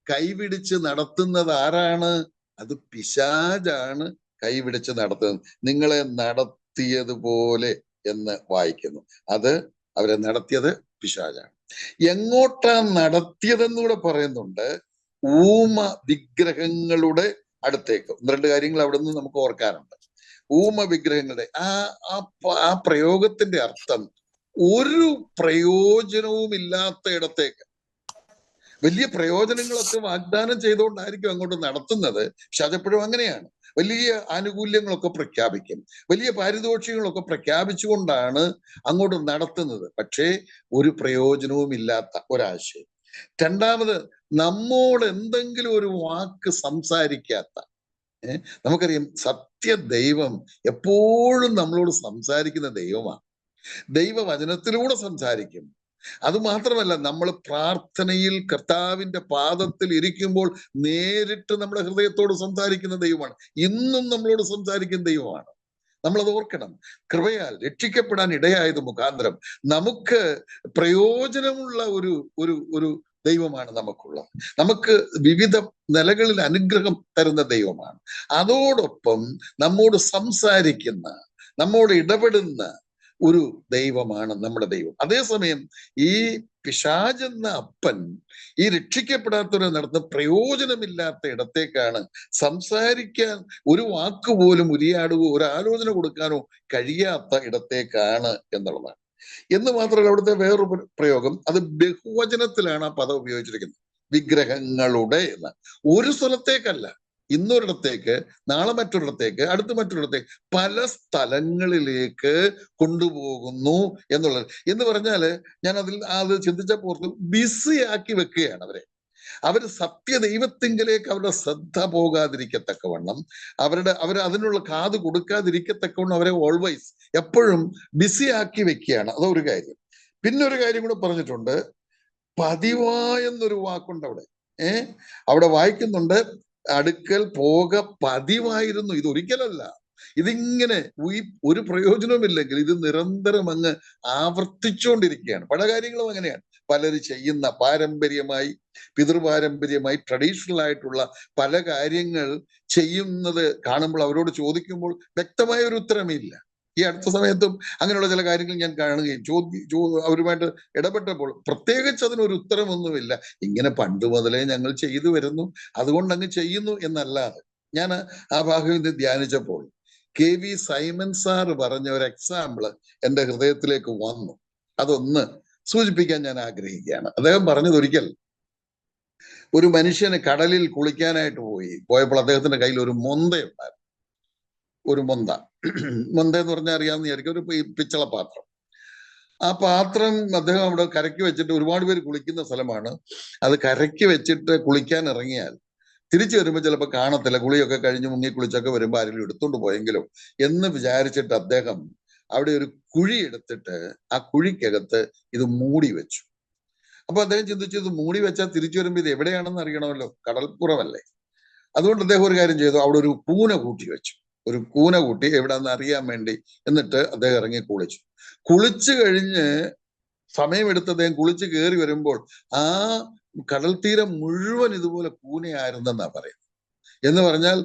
കൈപിടിച്ച് നടത്തുന്നത് ആരാണ്? അത് പിശാചാണ് കൈപിടിച്ച് നടത്തുന്നത്. നിങ്ങളെ നടത്തിയതുപോലെ എന്ന് വായിക്കുന്നു. അത് അവരെ നടത്തിയത് പിശാചാണ്. എങ്ങോട്ടാ നടത്തിയതെന്നൂടെ പറയുന്നുണ്ട്. ഊമ വിഗ്രഹങ്ങളുടെ അടുത്തേക്ക്. 2 കാര്യങ്ങൾ അവിടെ നിന്ന് നമുക്ക് ഓർക്കാനുണ്ട്. ഊമ വിഗ്രഹങ്ങളുടെ ആ പ്രയോഗത്തിന്റെ അർത്ഥം ഒരു പ്രയോജനവും ഇല്ലാത്ത ഇടത്തേക്ക്, വലിയ പ്രയോജനങ്ങളൊക്കെ വാഗ്ദാനം ചെയ്തുകൊണ്ടായിരിക്കും അങ്ങോട്ട് നടത്തുന്നത്. പക്ഷെ അതെപ്പോഴും അങ്ങനെയാണ്. വലിയ ആനുകൂല്യങ്ങളൊക്കെ പ്രഖ്യാപിക്കും, വലിയ പാരിതോഷികങ്ങളൊക്കെ പ്രഖ്യാപിച്ചുകൊണ്ടാണ് അങ്ങോട്ട് നടത്തുന്നത്. പക്ഷേ ഒരു പ്രയോജനവും ഇല്ലാത്ത ഒരാശയം. രണ്ടാമത്, നമ്മോട് എന്തെങ്കിലും ഒരു വാക്ക് സംസാരിക്കാത്ത, നമുക്കറിയാം സത്യ ദൈവം എപ്പോഴും നമ്മളോട് സംസാരിക്കുന്ന ദൈവമാണ്. ദൈവവചനത്തിലൂടെ സംസാരിക്കും. അതുമാത്രമല്ല, നമ്മൾ പ്രാർത്ഥനയിൽ കർത്താവിന്റെ പാദത്തിൽ ഇരിക്കുമ്പോൾ നേരിട്ട് നമ്മുടെ ഹൃദയത്തോട് സംസാരിക്കുന്ന ദൈവമാണ്. ഇന്നും നമ്മളോട് സംസാരിക്കുന്ന ദൈവമാണ്. നമ്മളത് ഓർക്കണം. കൃപയാൽ രക്ഷിക്കപ്പെടാൻ ഇടയായത് മുഖാന്തരം നമുക്ക് പ്രയോജനമുള്ള ഒരു ഒരു ഒരു ദൈവമാണ് നമുക്കുള്ളത്. നമുക്ക് വിവിധ നിലകളിൽ അനുഗ്രഹം തരുന്ന ദൈവമാണ്. അതോടൊപ്പം നമ്മോട് സംസാരിക്കുന്ന, നമ്മോട് ഇടപെടുന്ന ഒരു ദൈവമാണ് നമ്മുടെ ദൈവം. അതേസമയം ഈ പിശാചെന്ന അപ്പൻ ഈ രക്ഷിക്കപ്പെടാത്തവരെ നടത്തുന്ന പ്രയോജനമില്ലാത്ത ഇടത്തേക്കാണ്, സംസാരിക്കാൻ ഒരു വാക്കുപോലും ഉരിയാടുകയോ ഒരു ആലോചന കൊടുക്കാനോ കഴിയാത്ത ഇടത്തേക്കാണ് എന്നുള്ളതാണ്. എന്ന് മാത്രമല്ല, അവിടുത്തെ വേറൊരു പ്രയോഗം, അത് ബഹുവചനത്തിലാണ് ആ പദം ഉപയോഗിച്ചിരിക്കുന്നത്. വിഗ്രഹങ്ങളുടെ എന്ന്. ഒരു സ്ഥലത്തേക്കല്ല, ഇന്നൊരിടത്തേക്ക്, നാളെ മറ്റൊരിടത്തേക്ക്, അടുത്ത് മറ്റൊരിടത്തേക്ക്, പല സ്ഥലങ്ങളിലേക്ക് കൊണ്ടുപോകുന്നു എന്നുള്ളത്. എന്ന് പറഞ്ഞാല് ഞാൻ അത് ചിന്തിച്ചപ്പോൾ ബിസി ആക്കി വെക്കുകയാണ് അവരെ. അവർ സത്യദൈവത്തിങ്കിലേക്ക് അവരുടെ ശ്രദ്ധ പോകാതിരിക്കത്തക്കവണ്ണം, അവർ അതിനുള്ള കാത് കൊടുക്കാതിരിക്കത്തക്കവണ്ണം അവരെ ഓൾവേസ് എപ്പോഴും ബിസി ആക്കി വെക്കുകയാണ്. അതൊരു കാര്യം. പിന്നെ ഒരു കാര്യം കൂടെ പറഞ്ഞിട്ടുണ്ട്, പതിവായെന്നൊരു വാക്കുണ്ട് അവിടെ. അവിടെ വായിക്കുന്നുണ്ട്, അടുക്കൽ പോക പതിവായിരുന്നു. ഇതൊരിക്കലല്ല, ഇതിങ്ങനെ ഒരു പ്രയോജനവുമില്ലെങ്കിൽ ഇത് നിരന്തരം അങ്ങ് ആവർത്തിച്ചുകൊണ്ടിരിക്കുകയാണ്. പല കാര്യങ്ങളും അങ്ങനെയാണ്. പലര് ചെയ്യുന്ന പാരമ്പര്യമായി, പിതൃപാരമ്പര്യമായി, ട്രഡീഷണൽ ആയിട്ടുള്ള പല കാര്യങ്ങൾ ചെയ്യുന്നത് കാണുമ്പോൾ അവരോട് ചോദിക്കുമ്പോൾ വ്യക്തമായ ഒരു ഉത്തരമില്ല. ഈ അടുത്ത സമയത്തും അങ്ങനെയുള്ള ചില കാര്യങ്ങൾ ഞാൻ കാണുകയും അവരുമായിട്ട് ഇടപെട്ടപ്പോൾ പ്രത്യേകിച്ച് അതിനൊരു ഉത്തരമൊന്നുമില്ല. ഇങ്ങനെ പണ്ട് മുതലേ ഞങ്ങൾ ചെയ്തു വരുന്നു, അതുകൊണ്ട് അങ്ങ് ചെയ്യുന്നു എന്നല്ലാതെ. ഞാൻ ആ ഭാഗം ഇത് ധ്യാനിച്ചപ്പോൾ KV സൈമൺ സാർ പറഞ്ഞ ഒരു എക്സാമ്പിള് എൻ്റെ ഹൃദയത്തിലേക്ക് വന്നു. അതൊന്ന് സൂചിപ്പിക്കാൻ ഞാൻ ആഗ്രഹിക്കുകയാണ്. അദ്ദേഹം പറഞ്ഞത്, ഒരിക്കൽ ഒരു മനുഷ്യന് കടലിൽ കുളിക്കാനായിട്ട് പോയപ്പോൾ അദ്ദേഹത്തിന്റെ കയ്യിൽ ഒരു മൊന്തയുണ്ടായിരുന്നു. ഒരു മൊന്ത എന്ന് പറഞ്ഞാൽ അറിയാവുന്ന വിചാരിക്കും, ഒരു പിച്ചള പാത്രം. ആ പാത്രം അദ്ദേഹം അവിടെ കരയ്ക്ക് വെച്ചിട്ട്, ഒരുപാട് പേര് കുളിക്കുന്ന സ്ഥലമാണ്, അത് കരയ്ക്ക് വെച്ചിട്ട് കുളിക്കാൻ ഇറങ്ങിയാൽ തിരിച്ചു വരുമ്പോൾ ചിലപ്പോൾ കാണത്തില്ല. കുളിയൊക്കെ കഴിഞ്ഞ് മുങ്ങി കുളിച്ചൊക്കെ വരുമ്പോൾ ആരെങ്കിലും എടുത്തോണ്ട് പോയെങ്കിലും എന്ന് വിചാരിച്ചിട്ട് അദ്ദേഹം അവിടെ ഒരു കുഴി എടുത്തിട്ട് ആ കുഴിക്കകത്ത് ഇത് മൂടി വെച്ചു. അപ്പൊ അദ്ദേഹം ചിന്തിച്ചു, ഇത് മൂടി വെച്ചാൽ തിരിച്ചു വരുമ്പോൾ ഇത് എവിടെയാണെന്ന് അറിയണമല്ലോ, കടൽപ്പുറമല്ലേ. അതുകൊണ്ട് അദ്ദേഹം ഒരു കാര്യം ചെയ്തു, അവിടെ ഒരു കൂന കൂട്ടി വെച്ചു. ഒരു കൂന കൂട്ടി എവിടാന്ന് അറിയാൻ വേണ്ടി. എന്നിട്ട് അദ്ദേഹം ഇറങ്ങി കുളിച്ചു കഴിഞ്ഞ് സമയമെടുത്ത് അദ്ദേഹം കുളിച്ച് കയറി വരുമ്പോൾ ആ കടൽ തീരം മുഴുവൻ ഇതുപോലെ കൂനയായിരുന്നെന്നാ പറയുന്നത്. എന്ന് പറഞ്ഞാൽ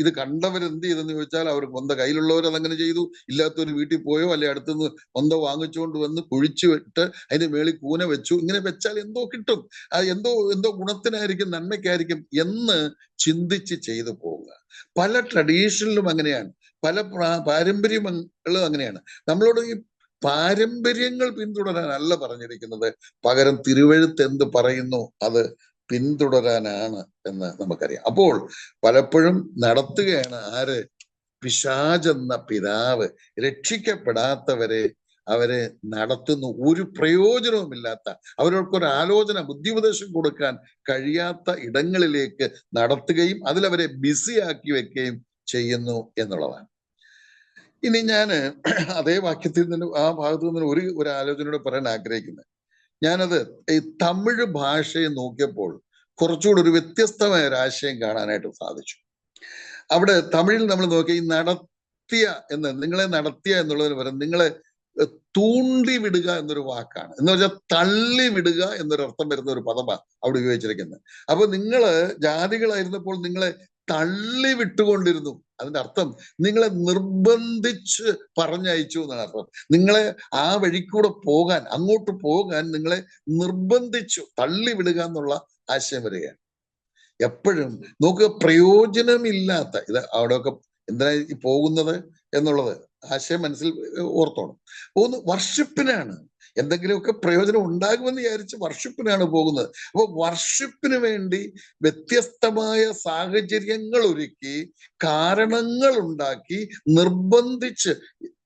ഇത് കണ്ടവരെന്ത് ചെയ്തെന്ന് ചോദിച്ചാൽ, അവർ മൊന്ത കയ്യിലുള്ളവർ അതങ്ങനെ ചെയ്തു, ഇല്ലാത്തൊരു വീട്ടിൽ പോയോ അല്ലെ അടുത്തുനിന്ന് മൊന്ത വാങ്ങിച്ചുകൊണ്ട് വന്ന് കുഴിച്ചു വിട്ട് അതിന്റെ മേളിൽ കൂന വെച്ചു. ഇങ്ങനെ വെച്ചാൽ എന്തോ കിട്ടും, എന്തോ ഗുണത്തിനായിരിക്കും, നന്മയ്ക്കായിരിക്കും എന്ന് ചിന്തിച്ച് ചെയ്തു പോവുക. പല ട്രഡീഷനിലും അങ്ങനെയാണ്, പല പാരമ്പര്യങ്ങളും അങ്ങനെയാണ്. നമ്മളോട് ഈ പാരമ്പര്യങ്ങൾ പിന്തുടരാനല്ല പറഞ്ഞിരിക്കുന്നത്, പകരം തിരുവെഴുത്ത് എന്ത് പറയുന്നു അത് പിന്തുടരാനാണ് എന്ന് നമുക്കറിയാം. അപ്പോൾ പലപ്പോഴും നടത്തുകയാണ് ആര്? പിശാചെന്ന പിതാവ് രക്ഷിക്കപ്പെടാത്തവരെ അവരെ നടത്തുന്നു. ഒരു പ്രയോജനവുമില്ലാത്ത, അവരോടൊരു ആലോചന, ബുദ്ധിപദേശം കൊടുക്കാൻ കഴിയാത്ത ഇടങ്ങളിലേക്ക് നടത്തുകയും അതിലവരെ ബിസിയാക്കി വെക്കുകയും ചെയ്യുന്നു എന്നുള്ളതാണ്. ഇനി ഞാൻ അതേ വാക്യത്തിൽ നിന്ന്, ആ ഭാഗത്തു നിന്ന് ഒരു ആലോചനയോട് പറയാൻ ആഗ്രഹിക്കുന്നത്, ഞാനത് ഈ തമിഴ് ഭാഷയെ നോക്കിയപ്പോൾ കുറച്ചുകൂടി ഒരു വ്യത്യസ്തമായ ഒരു ആശയം കാണാനായിട്ട് സാധിച്ചു. അവിടെ തമിഴിൽ നമ്മൾ നോക്കി, ഈ നിങ്ങളെ നടത്തിയ എന്നുള്ളതിന് പകരം നിങ്ങളെ തൂണ്ടി വിടുക എന്നൊരു വാക്കാണ്. എന്ന് വെച്ചാൽ തള്ളി വിടുക എന്നൊരു അർത്ഥം വരുന്ന ഒരു പദമാണ് അവിടെ ഉപയോഗിച്ചിരിക്കുന്നത്. അപ്പൊ നിങ്ങള് ജാതികളായിരുന്നപ്പോൾ നിങ്ങളെ തള്ളി വിട്ടുകൊണ്ടിരുന്നു. അതിന്റെ അർത്ഥം നിങ്ങളെ നിർബന്ധിച്ച് പറഞ്ഞയച്ചു എന്നാണ് അർത്ഥം. നിങ്ങളെ ആ വഴിക്കൂടെ പോകാൻ, അങ്ങോട്ട് പോകാൻ നിങ്ങളെ നിർബന്ധിച്ചു, തള്ളി വിടുക എന്നുള്ള ആശയം വരികയാണ്. എപ്പോഴും നോക്കുക, പ്രയോജനമില്ലാത്ത ഇത് അവിടെയൊക്കെ എന്തിനാ പോകുന്നത് എന്നുള്ളത് ആശയം മനസ്സിൽ ഓർത്തോണം. പോകുന്നത് വർഷിപ്പിനാണ്. എന്തെങ്കിലുമൊക്കെ പ്രയോജനം ഉണ്ടാകുമെന്ന് വിചാരിച്ച് വർഷിപ്പിനാണ് പോകുന്നത്. അപ്പൊ വർഷിപ്പിന് വേണ്ടി വ്യത്യസ്തമായ സാഹചര്യങ്ങൾ ഒരുക്കി, കാരണങ്ങൾ ഉണ്ടാക്കി, നിർബന്ധിച്ച്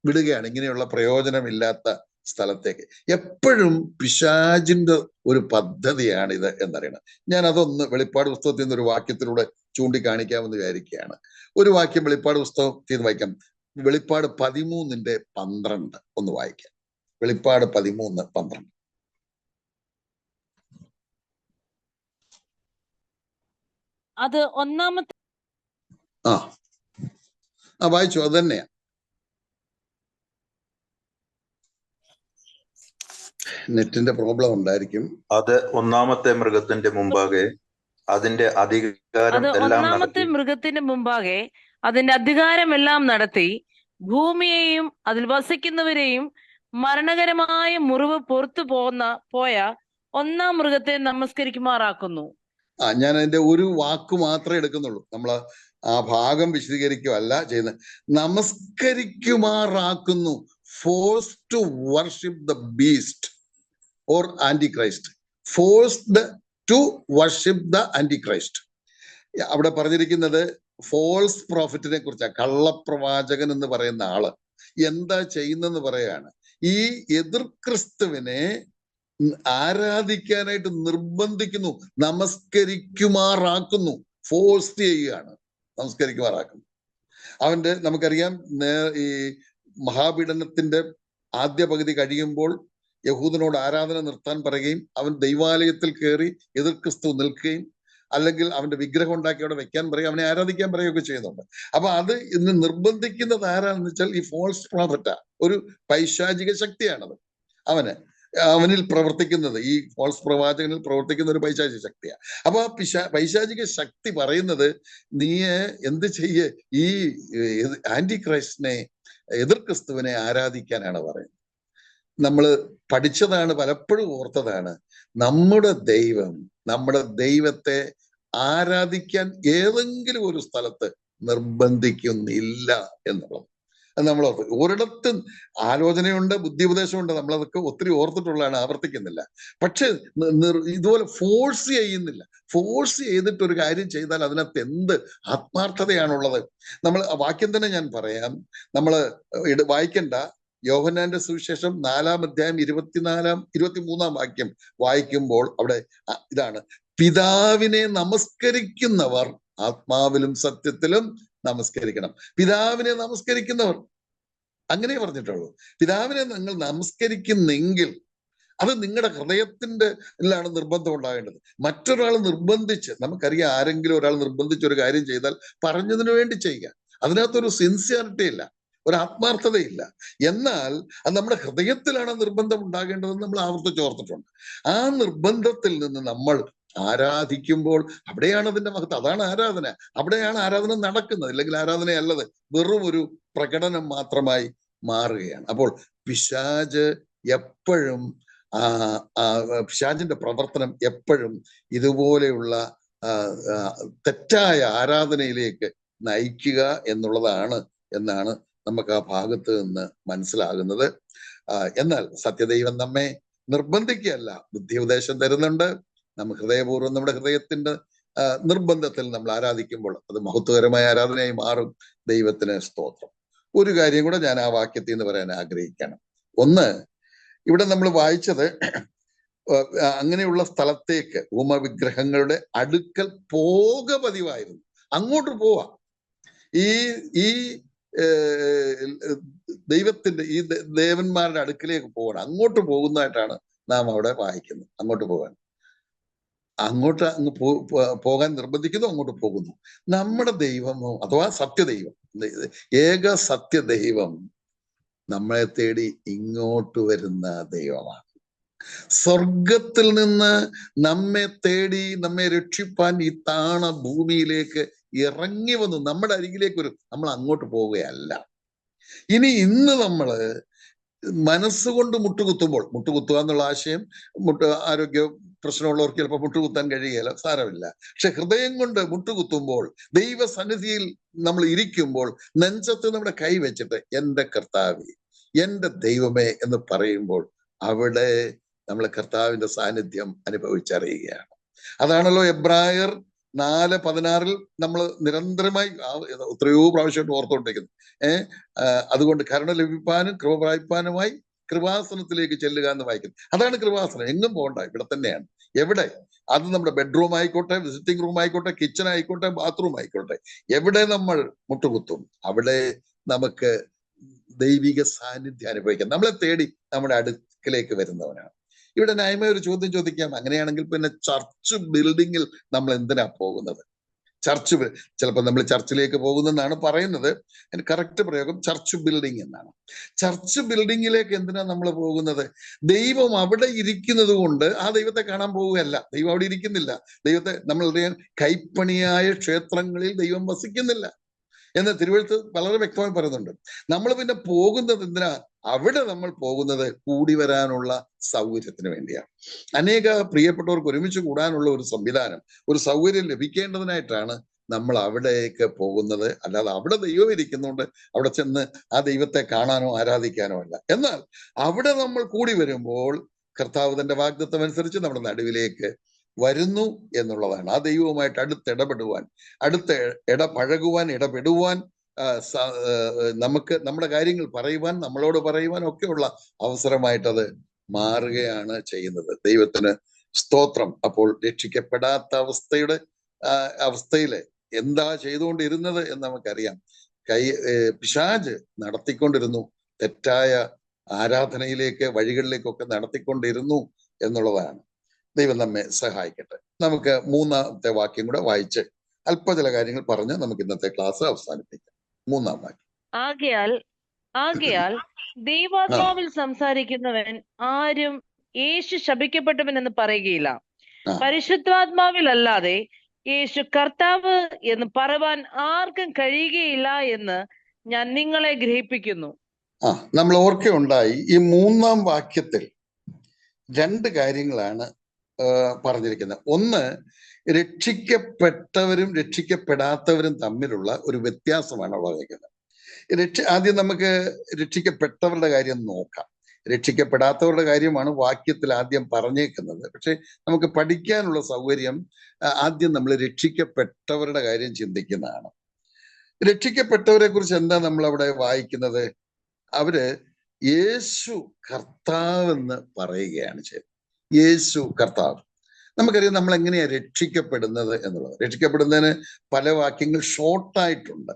വിടുകയാണ് ഇങ്ങനെയുള്ള പ്രയോജനമില്ലാത്ത സ്ഥലത്തേക്ക്. എപ്പോഴും പിശാചിന്റെ ഒരു പദ്ധതിയാണിത് എന്നറിയണം. ഞാൻ അതൊന്ന് വെളിപ്പാട് പുസ്തകത്തിൽ നിന്ന് ഒരു വാക്യത്തിലൂടെ ചൂണ്ടിക്കാണിക്കാമെന്ന് വിചാരിക്കുകയാണ്. ഒരു വാക്യം വെളിപ്പാട് പുസ്തകത്തിൽ നിന്ന് വായിക്കാം. വെളിപ്പാട് 13:12 ഒന്ന് വായിക്കാം. വെളിപ്പാട് 13:12. അത് ഒന്നാമത്തെ വായിച്ചു. അത് തന്നെയാ. നെറ്റിന്റെ പ്രോബ്ലം ഉണ്ടായിരിക്കും. അത് ഒന്നാമത്തെ മൃഗത്തിന്റെ മുമ്പാകെ അതിന്റെ അധികാരം എല്ലാം നടത്തി. മൃഗത്തിന്റെ മുമ്പാകെ അതിന്റെ അധികാരമെല്ലാം നടത്തി ഭൂമിയെയും അതിൽ വസിക്കുന്നവരെയും മരണകരമായ മുറിവ് പുറത്തു പോയ ഒന്നാം മൃഗത്തെ നമസ്കരിക്കുമാറാക്കുന്നു. ഞാൻ അതിന്റെ ഒരു വാക്ക് മാത്രമേ എടുക്കുന്നുള്ളൂ. നമ്മള് ആ ഭാഗം വിശദീകരിക്കുകയല്ല ചെയ്യുന്നത്. നമസ്കരിക്കുമാറാക്കുന്നു. Force to worship the beast or antichrist. Forced to worship the antichrist. അവിടെ പറഞ്ഞിരിക്കുന്നത് ഫോൾസ് പ്രോഫിറ്റിനെ കുറിച്ചാണ്. കള്ളപ്രവാചകൻ എന്ന് പറയുന്ന ആള് എന്താ ചെയ്യുന്നെന്ന് പറയാണ്. ഈ എതിർ ക്രിസ്തുവിനെ ആരാധിക്കാനായിട്ട് നിർബന്ധിക്കുന്നു, നമസ്കരിക്കുമാറാക്കുന്നു. ഫോഴ്സ് ചെയ്യുകയാണ്, നമസ്കരിക്കുമാറാക്കുന്നു. നമുക്കറിയാം, ഈ മഹാപീഡനത്തിന്റെ ആദ്യ പകുതി കഴിയുമ്പോൾ യഹൂദനോട് ആരാധന നിർത്താൻ പറയുകയും അവൻ ദൈവാലയത്തിൽ കയറി എതിർ ക്രിസ്തു നിൽക്കുകയും അല്ലെങ്കിൽ അവന്റെ വിഗ്രഹം ഉണ്ടാക്കി അവിടെ വെക്കാൻ പറയുക, അവനെ ആരാധിക്കാൻ പറയുകയൊക്കെ ചെയ്യുന്നുണ്ട്. അപ്പൊ അത് ഇന്ന് നിർബന്ധിക്കുന്നത് ആരാണെന്ന് വെച്ചാൽ ഈ ഫോൾസ് പ്രോഫറ്റാ. ഒരു പൈശാചിക ശക്തിയാണത്. അവനിൽ പ്രവർത്തിക്കുന്നത്, ഈ ഫോൾസ് പ്രവാചകനിൽ പ്രവർത്തിക്കുന്ന ഒരു പൈശാചിക ശക്തിയാണ്. അപ്പൊ ആ പൈശാചിക ശക്തി പറയുന്നത്, നീ എന്ത് ചെയ്യേ, ഈ ആന്റി ക്രൈസ്റ്റിനെ, എതിർ ക്രിസ്തുവിനെ ആരാധിക്കാനാണ് പറയുന്നത്. നമ്മൾ പഠിച്ചതാണ്, പലപ്പോഴും ഓർത്തതാണ്, നമ്മുടെ ദൈവത്തെ ആരാധിക്കാൻ ഏതെങ്കിലും ഒരു സ്ഥലത്ത് നിർബന്ധിക്കുന്നില്ല എന്നുള്ളത്. അത് നമ്മൾ ഒരിടത്തും ആലോചനയുണ്ട്, ബുദ്ധി ഉപദേശമുണ്ട്, നമ്മളതൊക്കെ ഒത്തിരി ഓർത്തിട്ടുള്ളതാണ്, ആവർത്തിക്കുന്നില്ല. പക്ഷെ ഇതുപോലെ ഫോഴ്സ് ചെയ്യുന്നില്ല. ഫോഴ്സ് ചെയ്തിട്ട് ഒരു കാര്യം ചെയ്താൽ അതിനകത്ത് എന്ത് ആത്മാർത്ഥതയാണുള്ളത്? നമ്മൾ വാക്യം തന്നെ ഞാൻ പറയാം. നമ്മൾ വായിക്കണ്ട, യോഹന്നാന്റെ സുവിശേഷം 4-ാം അധ്യായം 23-ാം വാക്യം വായിക്കുമ്പോൾ അവിടെ ഇതാണ്: പിതാവിനെ നമസ്കരിക്കുന്നവർ ആത്മാവിലും സത്യത്തിലും നമസ്കരിക്കണം. പിതാവിനെ നമസ്കരിക്കുന്നവർ, അങ്ങനെ പറഞ്ഞിട്ടുള്ളൂ. പിതാവിനെ നിങ്ങൾ നമസ്കരിക്കുന്നെങ്കിൽ അത് നിങ്ങളുടെ ഹൃദയത്തിന്റെ നിർബന്ധം ഉണ്ടാകേണ്ടത്. മറ്റൊരാൾ നിർബന്ധിച്ച്, നമുക്കറിയാം, ആരെങ്കിലും ഒരാൾ നിർബന്ധിച്ച് ഒരു കാര്യം ചെയ്താൽ പറഞ്ഞതിന് വേണ്ടി ചെയ്യുക. അതിനകത്തൊരു സിൻസിയറിറ്റി ഇല്ല, ഒരു ആത്മാർത്ഥതയില്ല. എന്നാൽ അത് നമ്മുടെ ഹൃദയത്തിലാണ് നിർബന്ധം ഉണ്ടാകേണ്ടതെന്ന് നമ്മൾ ആവർത്തിച്ചോർത്തിട്ടുണ്ട്. ആ നിർബന്ധത്തിൽ നിന്ന് നമ്മൾ ആരാധിക്കുമ്പോൾ അവിടെയാണ് അതിന്റെ മഹത്വം. അതാണ് ആരാധന. അവിടെയാണ് ആരാധന നടക്കുന്നത്. അല്ലെങ്കിൽ ആരാധനയല്ലത്, വെറും ഒരു പ്രകടനം മാത്രമായി മാറുകയാണ്. അപ്പോൾ പിശാച് എപ്പോഴും പിശാചിന്റെ പ്രവർത്തനം എപ്പോഴും ഇതുപോലെയുള്ള തെറ്റായ ആരാധനയിലേക്ക് നയിക്കുക എന്നാണ് നമുക്ക് ആ ഭാഗത്ത് നിന്ന് മനസ്സിലാകുന്നത്. എന്നാൽ സത്യദൈവം നമ്മെ നിർബന്ധിക്കുകയല്ല, ബുദ്ധി ഉപദേശം തരുന്നുണ്ട്. നമ്മൾ ഹൃദയപൂർവ്വം നമ്മുടെ ഹൃദയത്തിന്റെ നിർബന്ധത്തിൽ നമ്മൾ ആരാധിക്കുമ്പോൾ അത് മഹത്വകരമായ ആരാധനയായി മാറും. ദൈവത്തിന് സ്തോത്രം. ഒരു കാര്യം കൂടെ ഞാൻ ആ വാക്യത്തിൽ നിന്ന് പറയാൻ ആഗ്രഹിക്കണം. ഒന്ന്, ഇവിടെ നമ്മൾ വായിച്ചത് അങ്ങനെയുള്ള സ്ഥലത്തേക്ക് ഹോമവിഗ്രഹങ്ങളുടെ അടുക്കൽ പതിവായിരുന്നു. അങ്ങോട്ട് പോവാ. ഈ ദൈവത്തിന്റെ ഈ ദേവന്മാരുടെ അടുക്കിലേക്ക് പോകണം, അങ്ങോട്ട് പോകുന്നതായിട്ടാണ് നാം അവിടെ വായിക്കുന്നത്. അങ്ങോട്ട് പോകാൻ നിർബന്ധിക്കുന്നു, അങ്ങോട്ട് പോകുന്നു. നമ്മുടെ ദൈവമോ അഥവാ സത്യദൈവം, ഏക സത്യദൈവം നമ്മളെ തേടി ഇങ്ങോട്ട് വരുന്ന ദൈവമാണ്. സ്വർഗത്തിൽ നിന്ന് നമ്മെ തേടി നമ്മെ രക്ഷിപ്പാൻ ഈ താണ ഭൂമിയിലേക്ക് ഇറങ്ങി വന്നു നമ്മുടെ അരികിലേക്ക് നമ്മൾ അങ്ങോട്ട് പോവുകയല്ല. ഇന്ന് നമ്മള് മനസ്സുകൊണ്ട് മുട്ടുകുത്തുക എന്നുള്ള ആശയം, ആരോഗ്യ പ്രശ്നമുള്ളവർക്ക് ചിലപ്പോൾ മുട്ടുകുത്താൻ കഴിയുകയില്ല, സാരമില്ല. പക്ഷെ ഹൃദയം കൊണ്ട് മുട്ടുകുത്തുമ്പോൾ, ദൈവസന്നിധിയിൽ നമ്മൾ ഇരിക്കുമ്പോൾ, നെഞ്ചത്ത് നമ്മുടെ കൈ വെച്ചിട്ട് എന്റെ കർത്താവേ, എന്റെ ദൈവമേ എന്ന് പറയുമ്പോൾ അവിടെ നമ്മൾ കർത്താവിന്റെ സാന്നിധ്യം അനുഭവിച്ചറിയുകയാണ്. അതാണല്ലോ എബ്രായർ 4:16 നമ്മൾ നിരന്തരമായി എത്രയോ പ്രാവശ്യമായിട്ട് ഓർത്തുകൊണ്ടിരിക്കുന്നത്. അതുകൊണ്ട് കരുണ ലഭിപ്പാനും കൃപ പ്രാപിപ്പാനുമായി കൃപാസനത്തിലേക്ക് ചെല്ലുക എന്ന് വായിക്കുന്നു. അതാണ് കൃപാസനം. എങ്ങും പോകണ്ട, ഇവിടെ തന്നെയാണ്. എവിടെ? അത് നമ്മുടെ ബെഡ്റൂം ആയിക്കോട്ടെ, വിസിറ്റിംഗ് റൂം ആയിക്കോട്ടെ, കിച്ചൺ ആയിക്കോട്ടെ, ബാത്റൂം ആയിക്കോട്ടെ, എവിടെ നമ്മൾ മുട്ടുകുത്തും അവിടെ നമുക്ക് ദൈവിക സാന്നിധ്യം അനുഭവിക്കാം. നമ്മളെ തേടി നമ്മുടെ അടുക്കിലേക്ക് വരുന്നവനാണ്. ഇവിടെ ന്യായമായ ഒരു ചോദ്യം ചോദിക്കാം, അങ്ങനെയാണെങ്കിൽ പിന്നെ ചർച്ച് ബിൽഡിങ്ങിൽ നമ്മൾ എന്തിനാ പോകുന്നത്? ചിലപ്പോൾ നമ്മൾ ചർച്ചിലേക്ക് പോകുന്നെന്നാണ് പറയുന്നത്. അതിന് കറക്റ്റ് പ്രയോഗം ചർച്ച് ബിൽഡിംഗ് എന്നാണ്. ചർച്ച് ബിൽഡിങ്ങിലേക്ക് എന്തിനാ നമ്മൾ പോകുന്നത്? ദൈവം അവിടെ ഇരിക്കുന്നത് കൊണ്ട് ആ ദൈവത്തെ കാണാൻ പോവുകയല്ല. ദൈവം അവിടെ ഇരിക്കുന്നില്ല. ദൈവത്തെ നമ്മളുടെ കൈപ്പണിയായ ക്ഷേത്രങ്ങളിൽ ദൈവം വസിക്കുന്നില്ല എന്ന് തിരുവെഴുത്ത് വളരെ വ്യക്തമായി പറയുന്നുണ്ട്. നമ്മൾ പിന്നെ പോകുന്നത് എന്തിനാ? അവിടെ നമ്മൾ പോകുന്നത് കൂടി വരാനുള്ള സൗകര്യത്തിന് വേണ്ടിയാണ്. അനേക പ്രിയപ്പെട്ടവർക്ക് ഒരുമിച്ച് കൂടാനുള്ള ഒരു സംവിധാനം, ഒരു സൗകര്യം ലഭിക്കേണ്ടതിനായിട്ടാണ് നമ്മൾ അവിടേക്ക് പോകുന്നത്. അല്ലാതെ അവിടെ ദൈവം ഇരിക്കുന്നുണ്ട് അവിടെ ചെന്ന് ആ ദൈവത്തെ കാണാനോ ആരാധിക്കാനോ അല്ല. എന്നാൽ അവിടെ നമ്മൾ കൂടി വരുമ്പോൾ കർത്താവ് തന്റെ വാഗ്ദത്തം അനുസരിച്ച് നമ്മുടെ നടുവിലേക്ക് വരുന്നു എന്നുള്ളതാണ്. ആ ദൈവവുമായിട്ട് അടുത്തിടപെടുവാൻ, ഇടപെടുവാൻ, നമുക്ക് നമ്മുടെ കാര്യങ്ങൾ പറയുവാൻ, നമ്മളോട് പറയുവാൻ ഒക്കെയുള്ള അവസരമായിട്ടത് മാറുകയാണ് ചെയ്യുന്നത്. ദൈവത്തിന് സ്തോത്രം. അപ്പോൾ രക്ഷിക്കപ്പെടാത്ത അവസ്ഥയില് എന്താ ചെയ്തുകൊണ്ടിരുന്നത് എന്ന് നമുക്കറിയാം. പിശാച് നടത്തിക്കൊണ്ടിരുന്നു, തെറ്റായ ആരാധനയിലേക്ക്, വഴികളിലേക്കൊക്കെ നടത്തിക്കൊണ്ടിരുന്നു എന്നുള്ളതാണ്. ദൈവം നമ്മെ സഹായിക്കട്ടെ. നമുക്ക് 3-ാമത്തെ വാക്യം കൂടെ വായിച്ച് ചില കാര്യങ്ങൾ പറഞ്ഞ് നമുക്ക് ഇന്നത്തെ ക്ലാസ് അവസാനിപ്പിക്കാം. 3-ാം വാക്യം. ആകയാൽ ദൈവാത്മാവിൽ സംസാരിക്കുന്നവൻ ആരും യേശു ശപിക്കപ്പെട്ടവൻ എന്ന് പറയുകയില്ല. പരിശുദ്ധാത്മാവിൽ അല്ലാതെ യേശു കർത്താവ് എന്ന് പറയുവാൻ ആർക്കും കഴിയുകയില്ല എന്ന് ഞാൻ നിങ്ങളെ ഗ്രഹിപ്പിക്കുന്നു. നമ്മൾ ഓർക്കുകയുണ്ടായി, ഈ 3-ാം വാക്യത്തിൽ 2 കാര്യങ്ങളാണ് പറഞ്ഞിരിക്കുന്നത്. ഒന്ന്, രക്ഷിക്കപ്പെട്ടവരും രക്ഷിക്കപ്പെടാത്തവരും തമ്മിലുള്ള ഒരു വ്യത്യാസമാണ് പറഞ്ഞിരിക്കുന്നത്. ആദ്യം നമുക്ക് രക്ഷിക്കപ്പെട്ടവരുടെ കാര്യം നോക്കാം. രക്ഷിക്കപ്പെടാത്തവരുടെ കാര്യമാണ് വാക്യത്തിൽ ആദ്യം പറഞ്ഞേക്കുന്നത്. പക്ഷെ നമുക്ക് പഠിക്കാനുള്ള സൗകര്യം ആദ്യം നമ്മൾ രക്ഷിക്കപ്പെട്ടവരുടെ കാര്യം ചിന്തിക്കുന്നതാണ്. രക്ഷിക്കപ്പെട്ടവരെ കുറിച്ച് എന്താ നമ്മൾ അവിടെ വായിക്കുന്നത്? അവര് യേശു കർത്താവെന്ന് പറയുകയാണ് ചെയ്തത്. യേശു കർത്താവ്. നമുക്കറിയാം നമ്മൾ എങ്ങനെയാ രക്ഷിക്കപ്പെടുന്നത് എന്നുള്ളത്. രക്ഷിക്കപ്പെടുന്നതിന് പല വാക്യങ്ങൾ ഷോർട്ടായിട്ടുണ്ട്.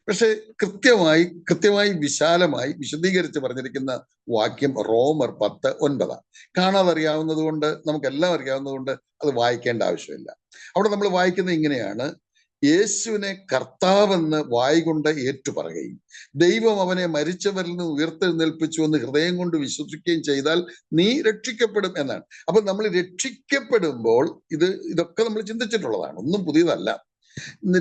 പക്ഷെ കൃത്യമായി വിശാലമായി വിശദീകരിച്ച് പറഞ്ഞിരിക്കുന്ന വാക്യം റോമർ 10:9. കാണാതറിയാവുന്നത് കൊണ്ട്, നമുക്കെല്ലാം അറിയാവുന്നത് കൊണ്ട് അത് വായിക്കേണ്ട ആവശ്യമില്ല. അവിടെ നമ്മൾ വായിക്കുന്നത് ഇങ്ങനെയാണ്: യേശുവിനെ കർത്താവെന്ന് വായ്കൊണ്ട് ഏറ്റുപറയുകയും ദൈവം അവനെ മരിച്ചവരിൽ നിന്ന് ഉയർത്തെഴുന്നേൽപ്പിച്ചു എന്ന് ഹൃദയം കൊണ്ട് വിശ്വസിക്കുകയും ചെയ്താൽ നീ രക്ഷിക്കപ്പെടും എന്നാണ്. അപ്പൊ നമ്മൾ രക്ഷിക്കപ്പെടുമ്പോൾ ഇതൊക്കെ നമ്മൾ ചിന്തിച്ചിട്ടുള്ളതാണ്, ഒന്നും പുതിയതല്ല.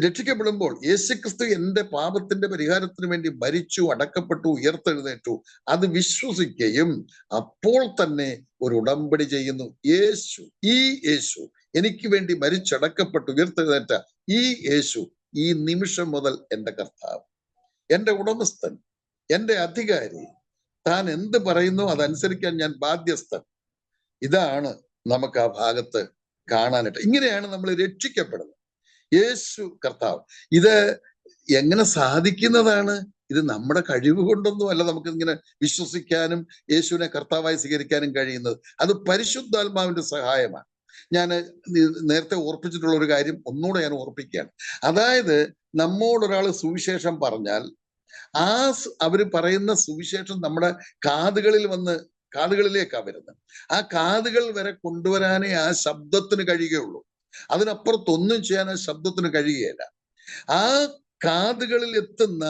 രക്ഷിക്കപ്പെടുമ്പോൾ യേശുക്രിസ്തു എന്റെ പാപത്തിന്റെ പരിഹാരത്തിന് വേണ്ടി മരിച്ചു, അടക്കപ്പെട്ടു, ഉയർത്തെഴുന്നേറ്റു, അത് വിശ്വസിക്കുകയും അപ്പോൾ തന്നെ ഒരു ഉടമ്പടി ചെയ്യുന്നു. യേശു എനിക്ക് വേണ്ടി മരിച്ചടക്കപ്പെട്ടു ഉയർത്തെഴുന്നേറ്റ ഈ യേശു ഈ നിമിഷം മുതൽ എന്റെ കർത്താവ്, എന്റെ ഉടമസ്ഥൻ, എന്റെ അധികാരി, താൻ എന്ത് പറയുന്നു അതനുസരിക്കാൻ ഞാൻ ബാധ്യസ്ഥൻ. ഇതാണ് നമുക്ക് ആ ഭാഗത്ത് കാണാനായിട്ട്. ഇങ്ങനെയാണ് നമ്മൾ രക്ഷിക്കപ്പെടുന്നത്. യേശു കർത്താവ്. ഇത് എങ്ങനെ സാധിക്കുന്നതാണ്? ഇത് നമ്മുടെ കഴിവ് കൊണ്ടൊന്നും അല്ല നമുക്ക് ഇങ്ങനെ വിശ്വസിക്കാനും യേശുവിനെ കർത്താവായി സ്വീകരിക്കാനും കഴിയുന്നത്. അത് പരിശുദ്ധാത്മാവിന്റെ സഹായമാണ്. ഞാൻ നേരത്തെ ഓർപ്പിച്ചിട്ടുള്ള ഒരു കാര്യം ഒന്നുകൂടെ ഞാൻ ഓർപ്പിക്കുകയാണ്. അതായത് നമ്മോടൊരാൾ സുവിശേഷം പറഞ്ഞാൽ അവര് പറയുന്ന സുവിശേഷം നമ്മുടെ കാതുകളിലേക്കാ വരുന്നത്. ആ കാതുകൾ വരെ കൊണ്ടുവരാനേ ആ ശബ്ദത്തിന് കഴിയുകയുള്ളൂ. അതിനപ്പുറത്തൊന്നും ചെയ്യാൻ ആ ശബ്ദത്തിന് കഴിയുകയില്ല. ആ കാതുകളിൽ എത്തുന്ന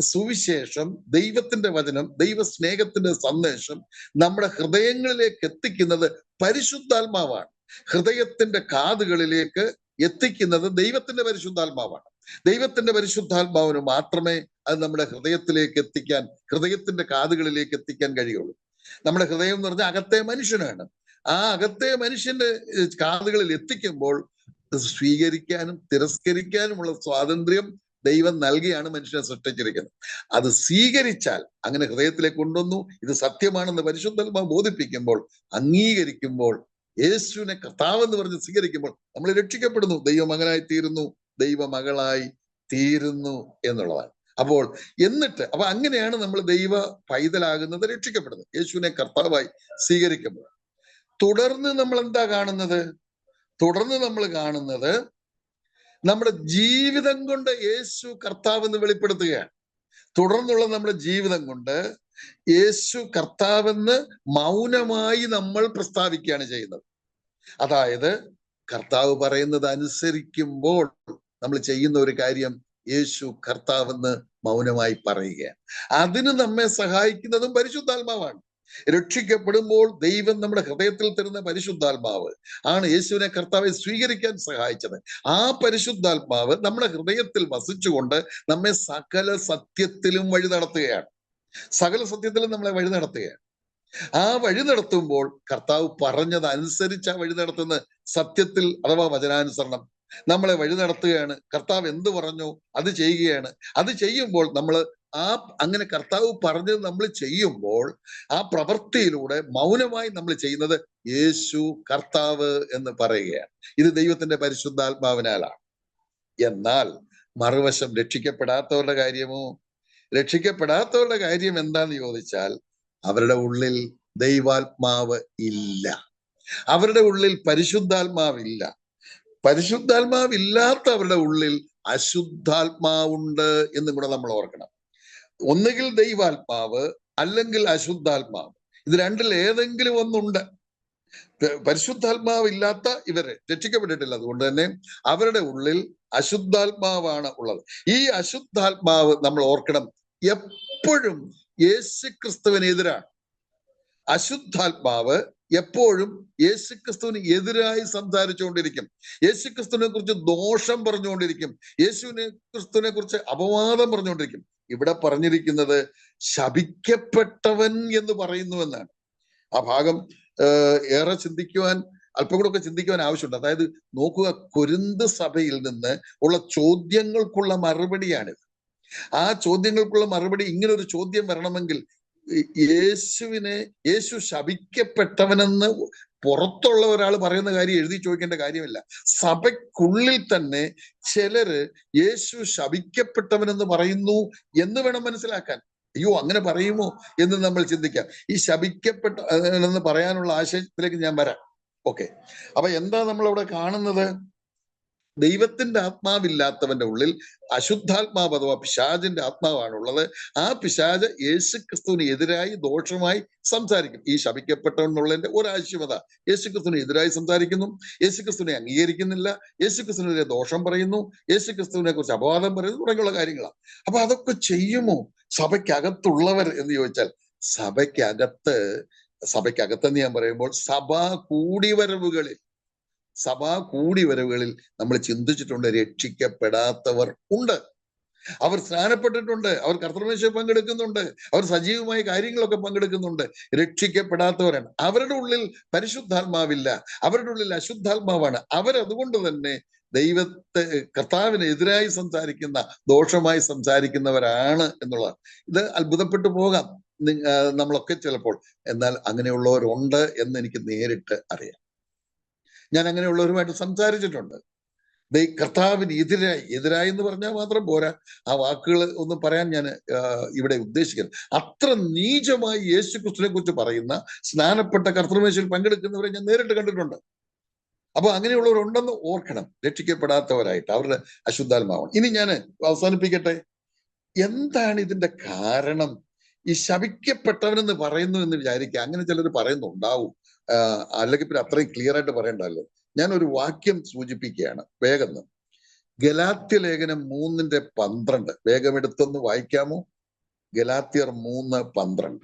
സുവിശേഷം, ദൈവത്തിന്റെ വചനം, ദൈവ സ്നേഹത്തിന്റെ സന്ദേശം നമ്മുടെ ഹൃദയങ്ങളിലേക്ക് എത്തിക്കുന്നത് പരിശുദ്ധാത്മാവാണ്. ഹൃദയത്തിന്റെ കാതുകളിലേക്ക് എത്തിക്കുന്നത് ദൈവത്തിന്റെ പരിശുദ്ധാത്മാവാണ്. ദൈവത്തിന്റെ പരിശുദ്ധാത്മാവിന് മാത്രമേ അത് നമ്മുടെ ഹൃദയത്തിന്റെ കാതുകളിലേക്ക് എത്തിക്കാൻ കഴിയുള്ളൂ. നമ്മുടെ ഹൃദയം എന്ന് പറഞ്ഞാൽ അകത്തെ മനുഷ്യനാണ്. ആ അകത്തെ മനുഷ്യന്റെ കാതുകളിൽ എത്തിക്കുമ്പോൾ സ്വീകരിക്കാനും തിരസ്കരിക്കാനുമുള്ള സ്വാതന്ത്ര്യം ദൈവം നൽകിയാണ് മനുഷ്യനെ സൃഷ്ടിച്ചിരിക്കുന്നത്. അത് സ്വീകരിച്ചാൽ, അങ്ങനെ ഹൃദയത്തിലേക്ക് കൊണ്ടുവന്നു, ഇത് സത്യമാണെന്ന് പരിശുദ്ധാത്മാവ് ബോധിപ്പിക്കുമ്പോൾ, അംഗീകരിക്കുമ്പോൾ, യേശുവിനെ കർത്താവെന്ന് പറഞ്ഞ് സ്വീകരിക്കുമ്പോൾ നമ്മൾ രക്ഷിക്കപ്പെടുന്നു, ദൈവമകനായി തീരുന്നു, ദൈവമകളായി തീരുന്നു എന്നുള്ളതാണ്. അപ്പോൾ അപ്പൊ അങ്ങനെയാണ് നമ്മൾ ദൈവ പൈതലാകുന്നത്, രക്ഷിക്കപ്പെടുന്നത്, യേശുവിനെ കർത്താവായി സ്വീകരിക്കുമ്പോൾ. തുടർന്ന് നമ്മൾ എന്താ കാണുന്നത്? തുടർന്ന് നമ്മൾ കാണുന്നത് നമ്മുടെ ജീവിതം കൊണ്ട് യേശു കർത്താവെന്ന് വെളിപ്പെടുത്തുകയാണ്. തുടർന്നുള്ള നമ്മുടെ ജീവിതം കൊണ്ട് യേശു കർത്താവെന്ന് മൗനമായി നമ്മൾ പ്രസ്താവിക്കുകയാണ് ചെയ്യുന്നത്. അതായത് കർത്താവ് പറയുന്നത് അനുസരിക്കുമ്പോൾ നമ്മൾ ചെയ്യുന്ന ഒരു കാര്യം യേശു കർത്താവെന്ന് മൗനമായി പറയുകയാണ്. അതിന് നമ്മെ സഹായിക്കുന്നതും പരിശുദ്ധാത്മാവാണ്. രക്ഷിക്കപ്പെടുമ്പോൾ ദൈവം നമ്മുടെ ഹൃദയത്തിൽ തരുന്ന പരിശുദ്ധാത്മാവ് ആണ് യേശുവിനെ കർത്താവെ സ്വീകരിക്കാൻ സഹായിച്ചത്. ആ പരിശുദ്ധാത്മാവ് നമ്മുടെ ഹൃദയത്തിൽ വസിച്ചുകൊണ്ട് നമ്മെ സകല സത്യത്തിലും വഴി നടത്തുകയാണ്. സകല സത്യത്തിലും നമ്മളെ വഴി നടത്തുകയാണ്. ആ വഴി നടത്തുമ്പോൾ കർത്താവ് പറഞ്ഞത് അനുസരിച്ച് ആ വഴി നടത്തുന്ന സത്യത്തിൽ അഥവാ വചനാനുസരണം നമ്മളെ വഴി നടത്തുകയാണ്. കർത്താവ് എന്ത് പറഞ്ഞോ അത് ചെയ്യുകയാണ്. അത് ചെയ്യുമ്പോൾ നമ്മൾ അങ്ങനെ കർത്താവ് പറഞ്ഞത് നമ്മൾ ചെയ്യുമ്പോൾ ആ പ്രവൃത്തിയിലൂടെ മൗനമായി നമ്മൾ ചെയ്യുന്നത് യേശു കർത്താവ് എന്ന് പറയുകയാണ്. ഇത് ദൈവത്തിന്റെ പരിശുദ്ധാത്മാവിനാലാണ്. എന്നാൽ മറുവശം രക്ഷിക്കപ്പെടാത്തവരുടെ കാര്യമോ? രക്ഷിക്കപ്പെടാത്തവരുടെ കാര്യം എന്താന്ന് ചോദിച്ചാൽ, അവരുടെ ഉള്ളിൽ ദൈവാത്മാവ് ഇല്ല, അവരുടെ ഉള്ളിൽ പരിശുദ്ധാത്മാവില്ല. പരിശുദ്ധാത്മാവില്ലാത്തവരുടെ ഉള്ളിൽ അശുദ്ധാത്മാവുണ്ട് എന്നും കൂടെ നമ്മൾ ഓർക്കണം. ഒന്നുകിൽ ദൈവാത്മാവ് അല്ലെങ്കിൽ അശുദ്ധാത്മാവ്, ഇത് രണ്ടിൽ ഏതെങ്കിലും ഒന്നുണ്ട്. പരിശുദ്ധാത്മാവ് ഇല്ലാത്ത ഇവരെ രക്ഷിക്കപ്പെട്ടിട്ടില്ല. അതുകൊണ്ട് തന്നെ അവരുടെ ഉള്ളിൽ അശുദ്ധാത്മാവാണ് ഉള്ളത്. ഈ അശുദ്ധാത്മാവ് നമ്മൾ ഓർക്കണം, എപ്പോഴും യേശുക്രിസ്തുവിനെതിരാണ്. അശുദ്ധാത്മാവ് എപ്പോഴും യേശുക്രിസ്തുവിന് എതിരായി സംസാരിച്ചുകൊണ്ടിരിക്കും. യേശുക്രിസ്തുവിനെ കുറിച്ച് ദോഷം പറഞ്ഞുകൊണ്ടിരിക്കും. ക്രിസ്തുവിനെ കുറിച്ച് അപവാദം പറഞ്ഞുകൊണ്ടിരിക്കും. ഇവിടെ പറഞ്ഞിരിക്കുന്നത് ശപിക്കപ്പെട്ടവൻ എന്ന് പറയുന്നു എന്നാണ്. ആ ഭാഗം ഏറെ ചിന്തിക്കുവാൻ, അല്പം കൂടെ ഒക്കെ ചിന്തിക്കുവാൻ ആവശ്യമുണ്ട്. അതായത് നോക്കുക, കൊരിന്ത് സഭയിൽ നിന്ന് ഉള്ള ചോദ്യങ്ങൾക്കുള്ള മറുപടിയാണിത്. ആ ചോദ്യങ്ങൾക്കുള്ള മറുപടി, ഇങ്ങനെ ഒരു ചോദ്യം വരണമെങ്കിൽ യേശു ശപിക്കപ്പെട്ടവനെന്ന് പുറത്തുള്ള ഒരാൾ പറയുന്ന കാര്യം എഴുതി ചോദിക്കേണ്ട കാര്യമില്ല. സഭയ്ക്കുള്ളിൽ തന്നെ ചിലര് യേശു ശപിക്കപ്പെട്ടവനെന്ന് പറയുന്നു എന്ന് വേണം മനസ്സിലാക്കാൻ. അയ്യോ, അങ്ങനെ പറയുമോ എന്ന് നമ്മൾ ചിന്തിക്കാം. ഈ ശപിക്കപ്പെട്ടവനെന്ന് പറയാനുള്ള ആശയത്തിലേക്ക് ഞാൻ വരാം. ഓക്കെ, അപ്പൊ എന്താ നമ്മൾ അവിടെ കാണുന്നത്? ദൈവത്തിന്റെ ആത്മാവില്ലാത്തവന്റെ ഉള്ളിൽ അശുദ്ധാത്മാവ് അഥവാ പിശാചിന്റെ ആത്മാവാണുള്ളത്. ആ പിശാച് യേശുക്രിസ്തുവിന് എതിരായി ദോഷമായി സംസാരിക്കും. ഈ ശപിക്കപ്പെട്ടവെന്നുള്ളതിന്റെ ഒരാവശ്യമത, യേശുക്രിസ്തുവിന് എതിരായി സംസാരിക്കുന്നു, യേശുക്രിസ്തുവിനെ അംഗീകരിക്കുന്നില്ല, യേശുക്രിസ്തുവിനെതിരെ ദോഷം പറയുന്നു, യേശുക്രിസ്തുവിനെ കുറിച്ച് അപവാദം പറയുന്നു, തുടങ്ങിയുള്ള കാര്യങ്ങളാണ്. അപ്പൊ അതൊക്കെ ചെയ്യുമോ സഭയ്ക്കകത്തുള്ളവർ എന്ന് ചോദിച്ചാൽ, സഭയ്ക്കകത്തെന്ന് ഞാൻ പറയുമ്പോൾ സഭാ കൂടിവരവുകളിൽ നമ്മൾ ചിന്തിച്ചിട്ടുണ്ട്, രക്ഷിക്കപ്പെടാത്തവർ ഉണ്ട്. അവർ സ്നാനപ്പെട്ടിട്ടുണ്ട്, അവർ കർത്തൃമേശയിൽ പങ്കെടുക്കുന്നുണ്ട്, അവർ സജീവമായ കാര്യങ്ങളൊക്കെ പങ്കെടുക്കുന്നുണ്ട്. രക്ഷിക്കപ്പെടാത്തവരാണ്. അവരുടെ ഉള്ളിൽ പരിശുദ്ധാത്മാവില്ല, അവരുടെ ഉള്ളിൽ അശുദ്ധാത്മാവാണ്. അവരതുകൊണ്ട് തന്നെ കർത്താവിനെതിരായി സംസാരിക്കുന്ന, ദോഷമായി സംസാരിക്കുന്നവരാണ് എന്നുള്ളതാണ്. ഇത് അത്ഭുതപ്പെട്ടു പോകാം നമ്മളൊക്കെ ചിലപ്പോൾ. എന്നാൽ അങ്ങനെയുള്ളവരുണ്ട് എന്ന് എനിക്ക് നേരിട്ട് അറിയാം. ഞാൻ അങ്ങനെയുള്ളവരുമായിട്ട് സംസാരിച്ചിട്ടുണ്ട്. കർത്താവിന് എതിരായി എന്ന് പറഞ്ഞാൽ മാത്രം പോരാ, ആ വാക്കുകൾ ഒന്നും പറയാൻ ഞാൻ ഇവിടെ ഉദ്ദേശിക്കുന്നത്. അത്ര നീചമായി യേശുക്രിസ്തുവിനെ കുറിച്ച് പറയുന്ന, സ്നാനപ്പെട്ട കർത്തൃമേശയിൽ പങ്കെടുക്കുന്നവരെ ഞാൻ നേരിട്ട് കണ്ടിട്ടുണ്ട്. അപ്പൊ അങ്ങനെയുള്ളവരുണ്ടെന്ന് ഓർക്കണം, രക്ഷിക്കപ്പെടാത്തവരായിട്ട്, അവരുടെ അശുദ്ധാത്മാവാണ്. ഇനി ഞാൻ അവസാനിപ്പിക്കട്ടെ. എന്താണ് ഇതിന്റെ കാരണം? ഈ ശപിക്കപ്പെട്ടവനെന്ന് പറയുന്നു എന്ന് വിചാരിക്കുക, അങ്ങനെ ചിലർ പറയുന്നുണ്ടാവും. അല്ലെങ്കിൽ പിന്നെ അത്രയും ക്ലിയർ ആയിട്ട് പറയണ്ടല്ലോ. ഞാൻ ഒരു വാക്യം സൂചിപ്പിക്കുകയാണ് വേഗം. ഗലാത്യ ലേഖനം 3:12 വേഗം എടുത്തൊന്ന് വായിക്കാമോ? ഗലാത്യർ 3:12.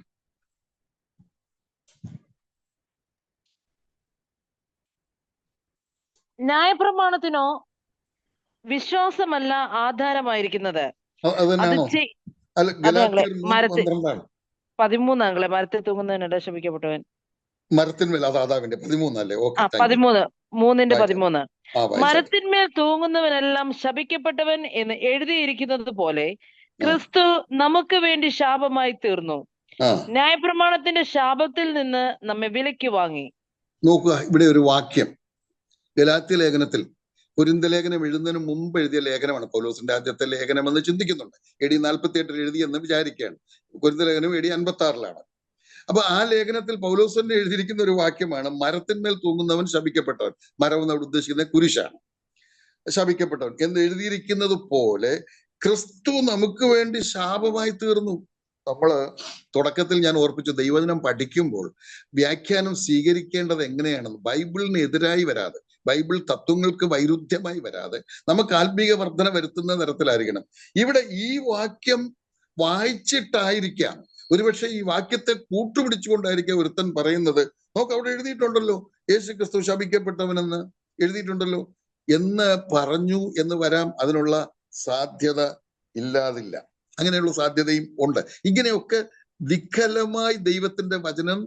ന്യായപ്രമാണത്തിനോ വിശ്വാസമല്ല ആധാരമായിരിക്കുന്നത്. അതന്നെയാണോ? അല്ല, ഗലാത്യർ 3:12 13 മരത്തിൽ തൂങ്ങുന്നതിനിടെ ശപിക്കപ്പെട്ടവൻ. മരത്തിന്മേൽ അത് ആദാമിന്റെ 13 അല്ലേ? Okay, thank you. 13:3 വായിക്കാം. 13 വായിച്ചാട്ടെ. മരത്തിന്മേൽ തൂങ്ങുന്നവനെല്ലാം ശപിക്കപ്പെട്ടവൻ എന്ന് എഴുതിയിരിക്കുന്നത് പോലെ ക്രിസ്തു നമുക്ക് വേണ്ടി ശാപമായി തീർന്നു. ന്യായപ്രമാണത്തിന്റെ ശാപത്തിൽ നിന്ന് നമ്മെ വിലയ്ക്ക് വാങ്ങി. നോക്കുക, ഇവിടെ ഒരു വാക്യം ഗലാത്യ ലേഖനത്തിൽ, കൊരിന്ത ലേഖനം എഴുതുന്നതിന് മുമ്പ് എഴുതിയ ലേഖനമാണ്. പൗലോസിന്റെ ആദ്യത്തെ ലേഖനം എന്ന് ചിന്തിക്കുന്നുണ്ട്. AD 48 എഴുതി എന്ന് വിചാരിക്കുകയാണ്. കൊരിന്ത ലേഖനം AD 56 അപ്പൊ ആ ലേഖനത്തിൽ പൗലോസ് തന്നെ എഴുതിയിരിക്കുന്ന ഒരു വാക്യമാണ്, മരത്തിന്മേൽ തൂങ്ങുന്നവൻ ശപിക്കപ്പെട്ടവൻ. മരം എന്ന് അവിടെ ഉദ്ദേശിക്കുന്നത് കുരിശാണ്. ശപിക്കപ്പെട്ടവൻ എന്ന് എഴുതിയിരിക്കുന്നത് പോലെ ക്രിസ്തു നമുക്ക് വേണ്ടി ശാപമായി തീർന്നു. നമ്മള് തുടക്കത്തിൽ ഞാൻ ഓർപ്പിച്ചു, ദൈവവചനം പഠിക്കുമ്പോൾ വ്യാഖ്യാനം സ്വീകരിക്കേണ്ടത് എങ്ങനെയാണെന്ന്, ബൈബിളിന് എതിരായി വരാതെ, ബൈബിൾ തത്വങ്ങൾക്ക് വൈരുദ്ധ്യമായി വരാതെ നമുക്ക് ആത്മീക വർധന വരുത്തുന്ന തരത്തിലായിരിക്കണം. ഇവിടെ ഈ വാക്യം വായിച്ചിട്ടായിരിക്കാം, ഒരുപക്ഷെ ഈ വാക്യത്തെ കൂട്ടുപിടിച്ചുകൊണ്ടായിരിക്കാം ഒരുത്തൻ പറയുന്നത്, നോക്ക് അവിടെ എഴുതിയിട്ടുണ്ടല്ലോ യേശു ക്രിസ്തു ശപിക്കപ്പെട്ടവനെന്ന് എഴുതിയിട്ടുണ്ടല്ലോ എന്ന് പറഞ്ഞു എന്ന് വരാം. അതിനുള്ള സാധ്യത ഇല്ലാതില്ല, അങ്ങനെയുള്ള സാധ്യതയും ഉണ്ട്. ഇങ്ങനെയൊക്കെ വികലമായി ദൈവത്തിന്റെ വചനം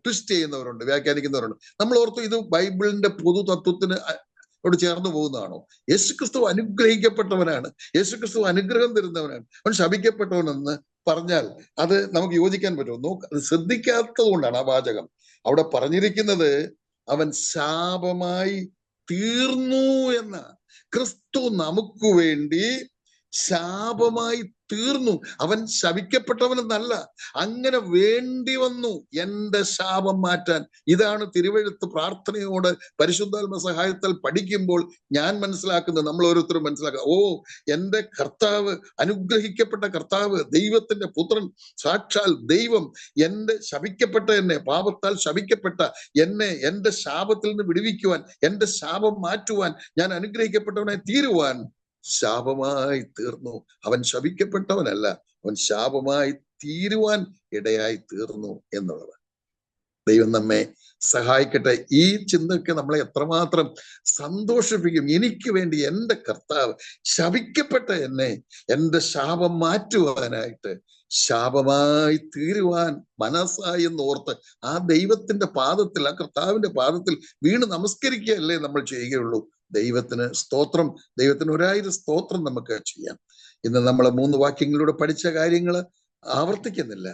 ട്വിസ്റ്റ് ചെയ്യുന്നവരുണ്ട്, വ്യാഖ്യാനിക്കുന്നവരുണ്ട്. നമ്മൾ ഓർത്തു ഇത് ബൈബിളിന്റെ പൊതു തത്വത്തിന് ോട് ചേർന്ന് പോകുന്നതാണോ? യേശുക്രിസ്തു അനുഗ്രഹിക്കപ്പെട്ടവനാണ്, യേശുക്രിസ്തു അനുഗ്രഹം തരുന്നവനാണ്, അവൻ ശപിക്കപ്പെട്ടവനെന്ന് പറഞ്ഞാൽ അത് നമുക്ക് യോജിക്കാൻ പറ്റുമോ? നോക്ക്, അത് ശ്രദ്ധിക്കാത്തത് കൊണ്ടാണ് ആ വാചകം അവിടെ പറഞ്ഞിരിക്കുന്നത്. അവൻ ശാപമായി തീർന്നു എന്ന, ക്രിസ്തു നമുക്ക് വേണ്ടി ശാപമായി തീർന്നു. അവൻ ശപിക്കപ്പെട്ടവനെന്നല്ല, അങ്ങനെ വേണ്ടി വന്നു എന്റെ ശാപം മാറ്റാൻ. ഇതാണ് തിരുവെഴുത്ത് പ്രാർത്ഥനയോട് പരിശുദ്ധാത്മ സഹായത്താൽ പഠിക്കുമ്പോൾ ഞാൻ മനസ്സിലാക്കുന്നത്, നമ്മൾ ഓരോരുത്തരും മനസ്സിലാക്കുക, ഓ എന്റെ കർത്താവ്, അനുഗ്രഹിക്കപ്പെട്ട കർത്താവ്, ദൈവത്തിന്റെ പുത്രൻ, സാക്ഷാൽ ദൈവം എന്റെ ശപിക്കപ്പെട്ട എന്നെ, പാപത്താൽ ശപിക്കപ്പെട്ട എന്നെ എന്റെ ശാപത്തിൽ നിന്ന് വിടുവിക്കുവാൻ, എന്റെ ശാപം മാറ്റുവാൻ, ഞാൻ അനുഗ്രഹിക്കപ്പെട്ടവനായി തീരുവാൻ ശാപമായി തീർന്നു. അവൻ ശപിക്കപ്പെട്ടവനല്ല, അവൻ ശാപമായി തീരുവാൻ ഇടയായി തീർന്നു എന്നുള്ളത്. ദൈവം നമ്മെ സഹായിക്കട്ടെ. ഈ ചിന്തയ്ക്ക് നമ്മളെ എത്രമാത്രം സന്തോഷിപ്പിക്കും. എനിക്ക് വേണ്ടി എൻ്റെ കർത്താവ് ശപിക്കപ്പെട്ട എന്നെ എൻ്റെ ശാപം മാറ്റുവാനായിട്ട്, ശാപമായി തീരുവാൻ മനസ്സായി എന്നോർത്ത് ആ ദൈവത്തിന്റെ പാദത്തിൽ, ആ കർത്താവിന്റെ പാദത്തിൽ വീണ് നമസ്കരിക്കുകയല്ലേ നമ്മൾ ചെയ്യുകയുള്ളൂ. ദൈവത്തിന് സ്തോത്രം, ദൈവത്തിന് 1000 സ്തോത്രം നമുക്ക് ചെയ്യാം. ഇന്ന് നമ്മൾ 3 വാക്യങ്ങളിലൂടെ പഠിച്ച കാര്യങ്ങൾ ആവർത്തിക്കുന്നില്ല.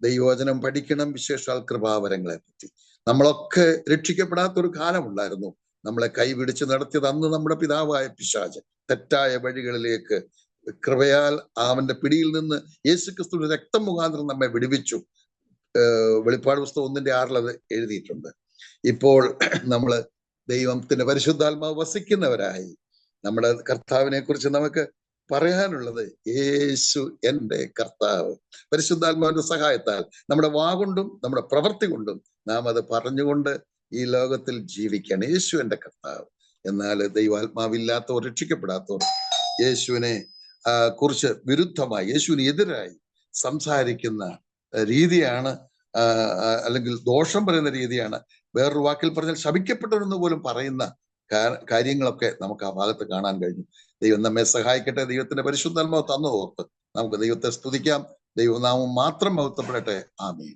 ദൈവവചനം പഠിക്കണം, വിശേഷാൽ കൃപാവരങ്ങളെ പറ്റി. നമ്മളൊക്കെ രക്ഷിക്കപ്പെടാത്തൊരു കാലമുണ്ടായിരുന്നു. നമ്മളെ കൈപിടിച്ച് നടത്തിയത് അന്ന് നമ്മുടെ പിതാവായ പിശാച് തെറ്റായ വഴികളിലേക്ക് കൃപയാൽ അവന്റെ പിടിയിൽ നിന്ന് യേശുക്രിസ്തുവിന്റെ രക്തം മുഖാന്തരം നമ്മെ വിടുവിച്ചു. വെളിപ്പാട് പുസ്തകം 1:6 അത് എഴുതിയിട്ടുണ്ട്. ഇപ്പോൾ നമ്മള് ദൈവത്തിന്റെ പരിശുദ്ധാത്മാവ് വസിക്കുന്നവരായി. നമ്മുടെ കർത്താവിനെ കുറിച്ച് നമുക്ക് പറയാനുള്ളത്, യേശു എൻ്റെ കർത്താവ്. പരിശുദ്ധാത്മാവിന്റെ സഹായത്താൽ നമ്മുടെ വാകൊണ്ടും നമ്മുടെ പ്രവൃത്തി കൊണ്ടും നാം അത് പറഞ്ഞുകൊണ്ട് ഈ ലോകത്തിൽ ജീവിക്കുകയാണ്. യേശു എൻ്റെ കർത്താവ്. എന്നാൽ ദൈവാത്മാവില്ലാത്തവർ, രക്ഷിക്കപ്പെടാത്തവർ യേശുവിനെ കുറിച്ച് വിരുദ്ധമായി, യേശുവിന് എതിരായി സംസാരിക്കുന്ന രീതിയാണ്, അല്ലെങ്കിൽ ദോഷം പറയുന്ന രീതിയാണ്. വേറൊരു വാക്കിൽ പറഞ്ഞാൽ ശപിക്കപ്പെട്ടവരെന്ന് പോലും പറയുന്ന കാര്യങ്ങളൊക്കെ നമുക്ക് ആ ഭാഗത്ത് കാണാൻ കഴിഞ്ഞു. ദൈവം നമ്മെ സഹായിക്കട്ടെ. ദൈവത്തിന്റെ പരിശുദ്ധാത്മാവ് തന്നു ഓർത്ത് നമുക്ക് ദൈവത്തെ സ്തുതിക്കാം. ദൈവനാമം മാത്രം മഹത്വപ്പെടട്ടെ. ആമേൻ.